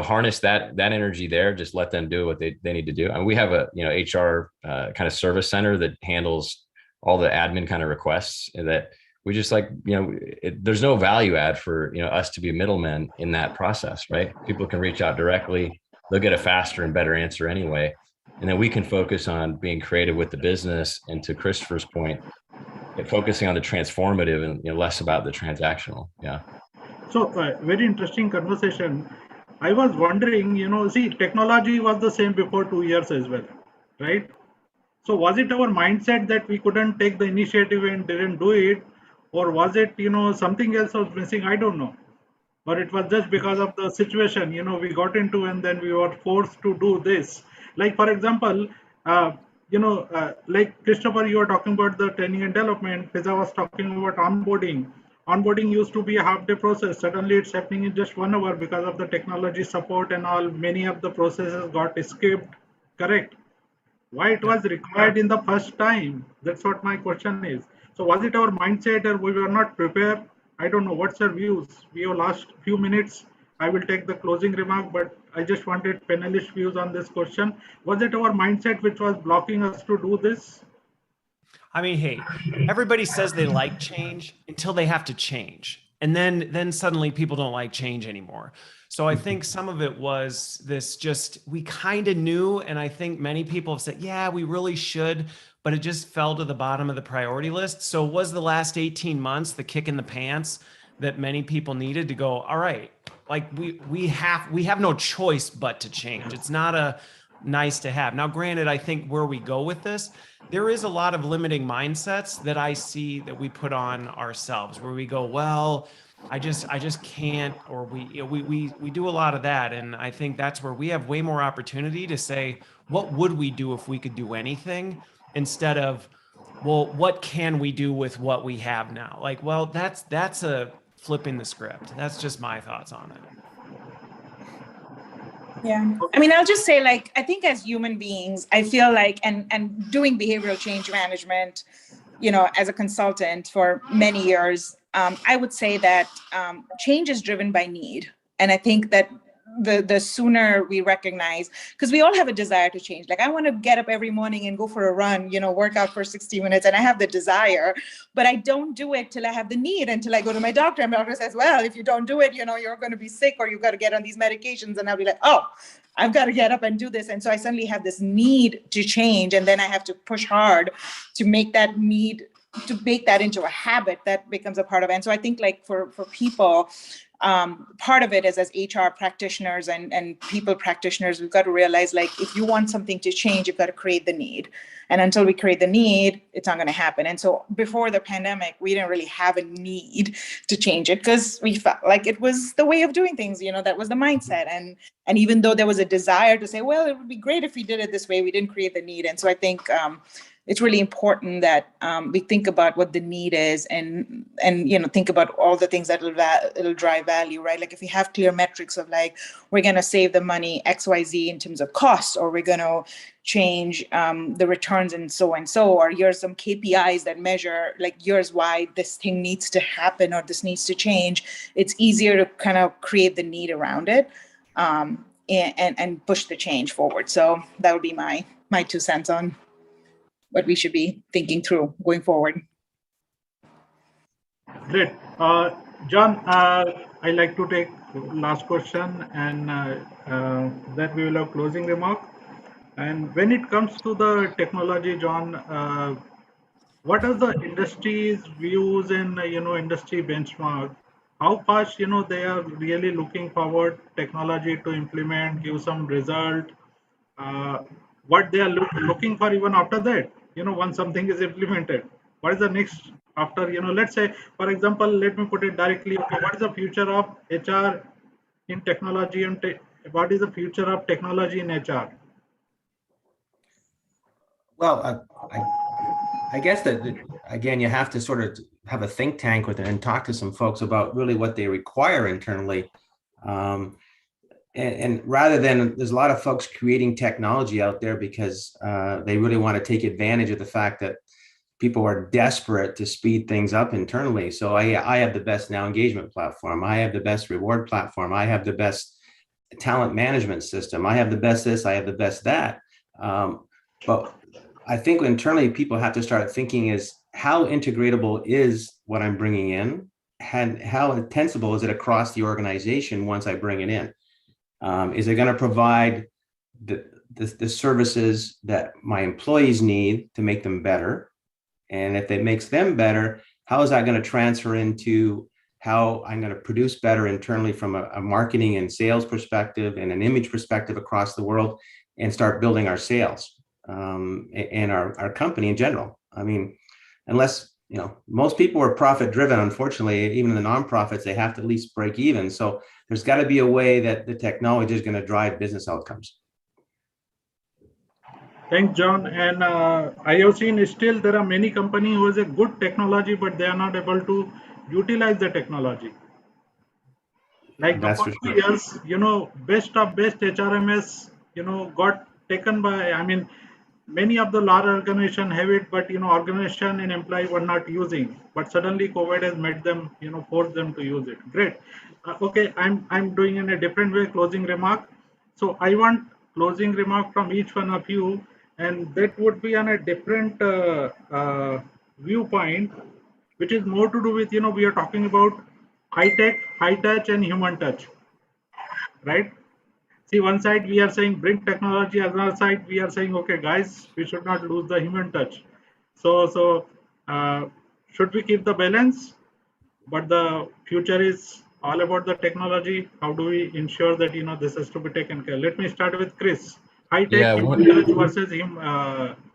harness that energy there, just let them do what they need to do. And we have a, HR kind of service center that handles all the admin kind of requests, and that we just like, there's no value add for, us to be middlemen in that process, right? People can reach out directly. They'll get a faster and better answer anyway. And then we can focus on being creative with the business. And to Christopher's point, focusing on the transformative and less about the transactional. Yeah. So very interesting conversation. I was wondering, see, technology was the same before 2 years as well, right? So was it our mindset that we couldn't take the initiative and didn't do it? Or was it, something else was missing? I don't know. But it was just because of the situation, we got into, and then we were forced to do this. Like, for example, like Christopher, you were talking about the training and development. Fizza was talking about onboarding. Onboarding used to be a half-day process. Suddenly it's happening in just 1 hour because of the technology support and all. Many of the processes got skipped, correct? Why it was required in the first time? That's what my question is. So was it our mindset or we were not prepared? I don't know. What's your views? We have last few minutes. I will take the closing remark, but I just wanted panelist views on this question. Was it our mindset which was blocking us to do this? I mean, hey, everybody says they like change until they have to change. And then suddenly people don't like change anymore. So I think some of it was this we kind of knew, and I think many people have said, yeah, we really should, but it just fell to the bottom of the priority list. So was the last 18 months the kick in the pants that many people needed to go, all right, like we have no choice but to change. It's not a nice to have. Now, granted, I think where we go with this, there is a lot of limiting mindsets that I see that we put on ourselves, where we go, well, I just can't, or we do a lot of that. And I think that's where we have way more opportunity to say, what would we do if we could do anything, instead of, well, what can we do with what we have now? Like, well, that's a flipping the script. That's just my thoughts on it. Yeah. I mean, I'll just say, like, I think as human beings, I feel like, and doing behavioral change management, you know, as a consultant for many years, I would say that change is driven by need. And I think that the sooner we recognize, because we all have a desire to change. Like, I want to get up every morning and go for a run, you know, work out for 60 minutes, and I have the desire, but I don't do it till I have the need, until I go to my doctor, and my doctor says, well, if you don't do it, you know, you're going to be sick, or you've got to get on these medications. And I'll be like, oh, I've got to get up and do this. And so I suddenly have this need to change, and then I have to push hard to make that need, to make that into a habit that becomes a part of it. And so I think, like, for people, part of it is, as HR practitioners and people practitioners, we've got to realize, like, if you want something to change, you've got to create the need. And until we create the need, it's not going to happen. And so before the pandemic, we didn't really have a need to change it, because we felt like it was the way of doing things. You know, that was the mindset. And even though there was a desire to say, well, it would be great if we did it this way, we didn't create the need. And so I think it's really important that we think about what the need is, and you know, think about all the things that it'll drive value, right? Like, if we have clear metrics of, like, we're going to save the money XYZ in terms of cost, or we're going to change the returns and so, or here's some KPIs that measure, like, here's why this thing needs to happen or this needs to change. It's easier to kind of create the need around it, and push the change forward. So that would be my 2 cents on what we should be thinking through going forward. Great. John, I like to take last question, and that we will have closing remark. And when it comes to the technology, John, what are the industry's views and, you know, industry benchmark? How fast, you know, they are really looking forward technology to implement, give some result? What they are looking for even after that, you know, once something is implemented, what is the next after, you know, let's say, for example, let me put it directly, okay, what is the future of HR in technology, and what is the future of technology in HR? Well, I guess that, again, you have to sort of have a think tank with it and talk to some folks about really what they require internally. And rather than, there's a lot of folks creating technology out there because they really want to take advantage of the fact that people are desperate to speed things up internally. So I have the best now engagement platform. I have the best reward platform. I have the best talent management system. I have the best this, I have the best that. But I think internally people have to start thinking is, how integratable is what I'm bringing in? And how intensible is it across the organization once I bring it in? Is it going to provide the services that my employees need to make them better? And if it makes them better, how is that going to transfer into how I'm going to produce better internally from a marketing and sales perspective and an image perspective across the world, and start building our sales and our company in general? I mean, unless, you know, most people are profit driven, unfortunately, even the nonprofits, they have to at least break even. So there's got to be a way that the technology is going to drive business outcomes. Thanks, John. And I have seen still there are many companies who has a good technology, but they are not able to utilize the technology. Like the first few years, you know, best of best HRMS, you know, got taken by, I mean, many of the large organizations have it, but, you know, organization and employee were not using. But suddenly COVID has made them, you know, forced them to use it. Great. Okay, I'm doing in a different way, closing remark. So I want closing remark from each one of you, and that would be on a different viewpoint, which is more to do with, you know, we are talking about high tech, high touch, and human touch, right? See, one side we are saying bring technology, other side we are saying, okay, guys, we should not lose the human touch. So uh, should we keep the balance? But the future is all about the technology. How do we ensure that this is to be taken care? Let me start with Chris. High tech, Yeah, human touch versus him.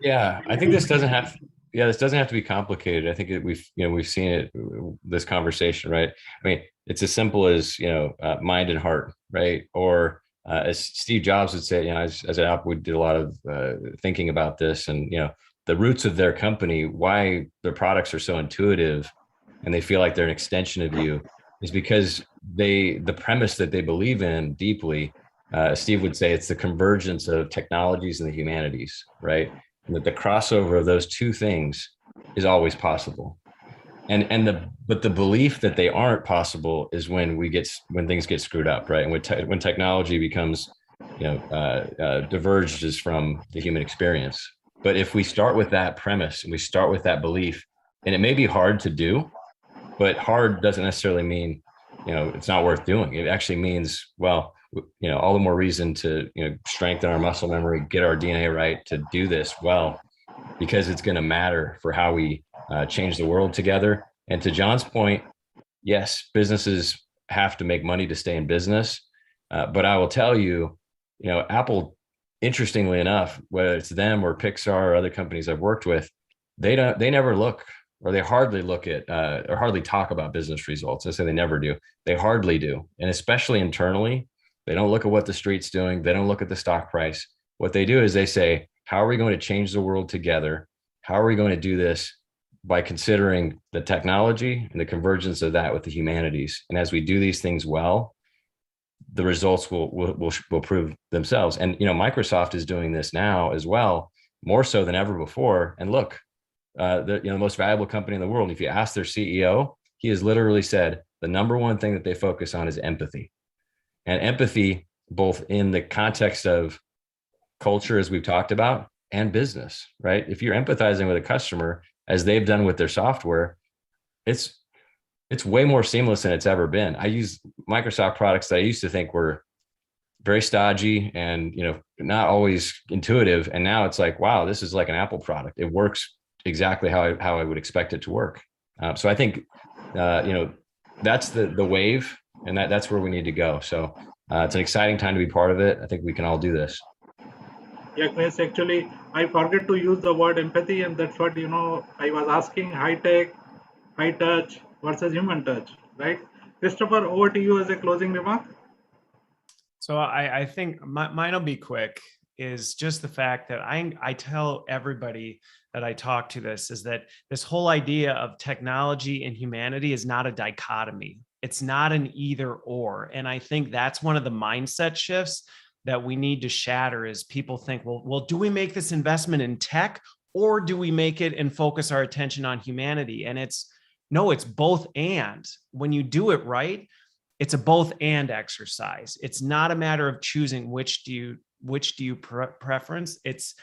yeah, I think this doesn't have. Yeah, this doesn't have to be complicated. I think we've seen it, this conversation, right? I mean, it's as simple as mind and heart, right? Or as Steve Jobs would say, as an Apple, we did a lot of thinking about this, and the roots of their company, why their products are so intuitive, and they feel like they're an extension of you, is because the premise that they believe in deeply. Steve would say it's the convergence of technologies and the humanities, right? And that the crossover of those two things is always possible. But the belief that they aren't possible is when things get screwed up, right? And when technology becomes diverges from the human experience. But if we start with that premise and we start with that belief, and it may be hard to do, but hard doesn't necessarily mean it's not worth doing. It actually means, well, all the more reason to strengthen our muscle memory, get our DNA right to do this well, because it's going to matter for how we change the world together. And to John's point, yes, businesses have to make money to stay in business, but I will tell you, Apple, interestingly enough, whether it's them or Pixar or other companies I've worked with, they never look, or they hardly look at or hardly talk about business results. I say they never do. They hardly do, and especially internally. They don't look at what the street's doing. They don't look at the stock price. What they do is they say, how are we going to change the world together? How are we going to do this by considering the technology and the convergence of that with the humanities? And as we do these things well, the results will prove themselves. And Microsoft is doing this now as well, more so than ever before. And look, the most valuable company in the world, if you ask their CEO, he has literally said the number one thing that they focus on is empathy. And empathy, both in the context of culture, as we've talked about, and business, right? If you're empathizing with a customer, as they've done with their software, it's way more seamless than it's ever been. I use Microsoft products that I used to think were very stodgy and not always intuitive, and now it's like, wow, this is like an Apple product. It works exactly how I would expect it to work. So I think that's the wave. And that's where we need to go. So it's an exciting time to be part of it. I think we can all do this. Yeah, Chris, actually, I forget to use the word empathy, and that's what, I was asking, high tech, high touch versus human touch, right? Christopher, over to you as a closing remark. So I think mine will be quick, is just the fact that I tell everybody that I talk to is that this whole idea of technology and humanity is not a dichotomy. It's not an either or. And I think that's one of the mindset shifts that we need to shatter, is people think, well, do we make this investment in tech, or do we make it and focus our attention on humanity? And it's both and. When you do it right, it's a both and exercise. It's not a matter of choosing which do you preference. It's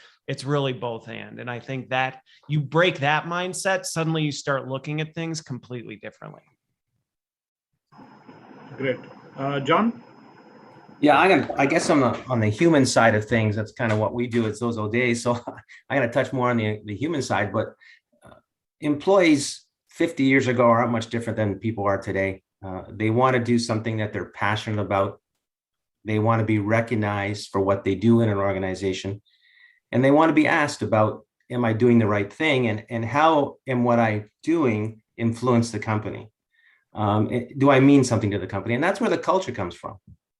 really both and. And I think that you break that mindset, suddenly you start looking at things completely differently. Great. John? Yeah, I guess on the human side of things, that's kind of what we do at Xoxoday. So I'm going to touch more on the human side, but employees 50 years ago aren't much different than people are today. They want to do something that they're passionate about. They want to be recognized for what they do in an organization. And they want to be asked about, am I doing the right thing? And how am what I'm doing influence the company? Do I mean something to the company? And that's where the culture comes from,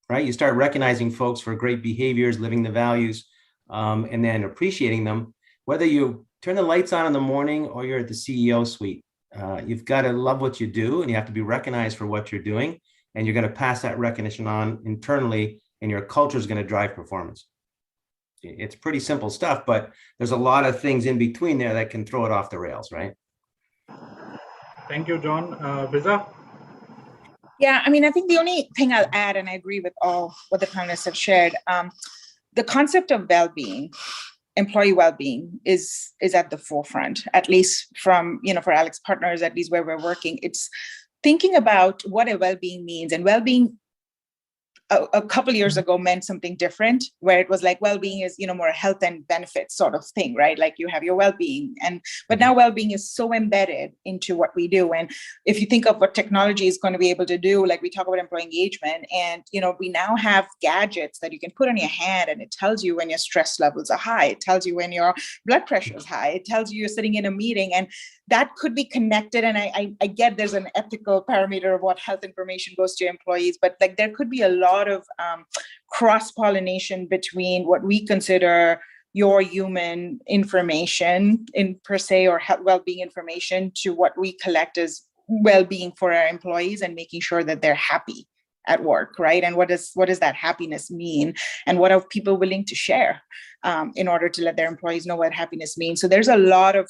right? You start recognizing folks for great behaviors, living the values, and then appreciating them. Whether you turn the lights on in the morning or you're at the CEO suite, you've got to love what you do, and you have to be recognized for what you're doing. And you're going to pass that recognition on internally, and your culture is going to drive performance. It's pretty simple stuff, but there's a lot of things in between there that can throw it off the rails, right? Thank you, John. Biza? Yeah, I mean, I think the only thing I'll add, and I agree with all what the panelists have shared, the concept of well-being, employee well-being is at the forefront, at least from, for Alex Partners, at least where we're working. It's thinking about what a well-being means, and well-being a couple years ago meant something different, where it was like well-being is, more a health and benefits sort of thing, right? Like you have your well-being, but now well-being is so embedded into what we do. And if you think of what technology is going to be able to do, like we talk about employee engagement, and we now have gadgets that you can put on your hand, and it tells you when your stress levels are high, it tells you when your blood pressure is high, it tells you you're sitting in a meeting, and that could be connected. And I get there's an ethical parameter of what health information goes to employees, but like there could be a lot of cross-pollination between what we consider your human information in per se, or health well-being information, to what we collect as well-being for our employees, and making sure that they're happy at work, right? And what does that happiness mean, and what are people willing to share in order to let their employees know what happiness means? So there's a lot of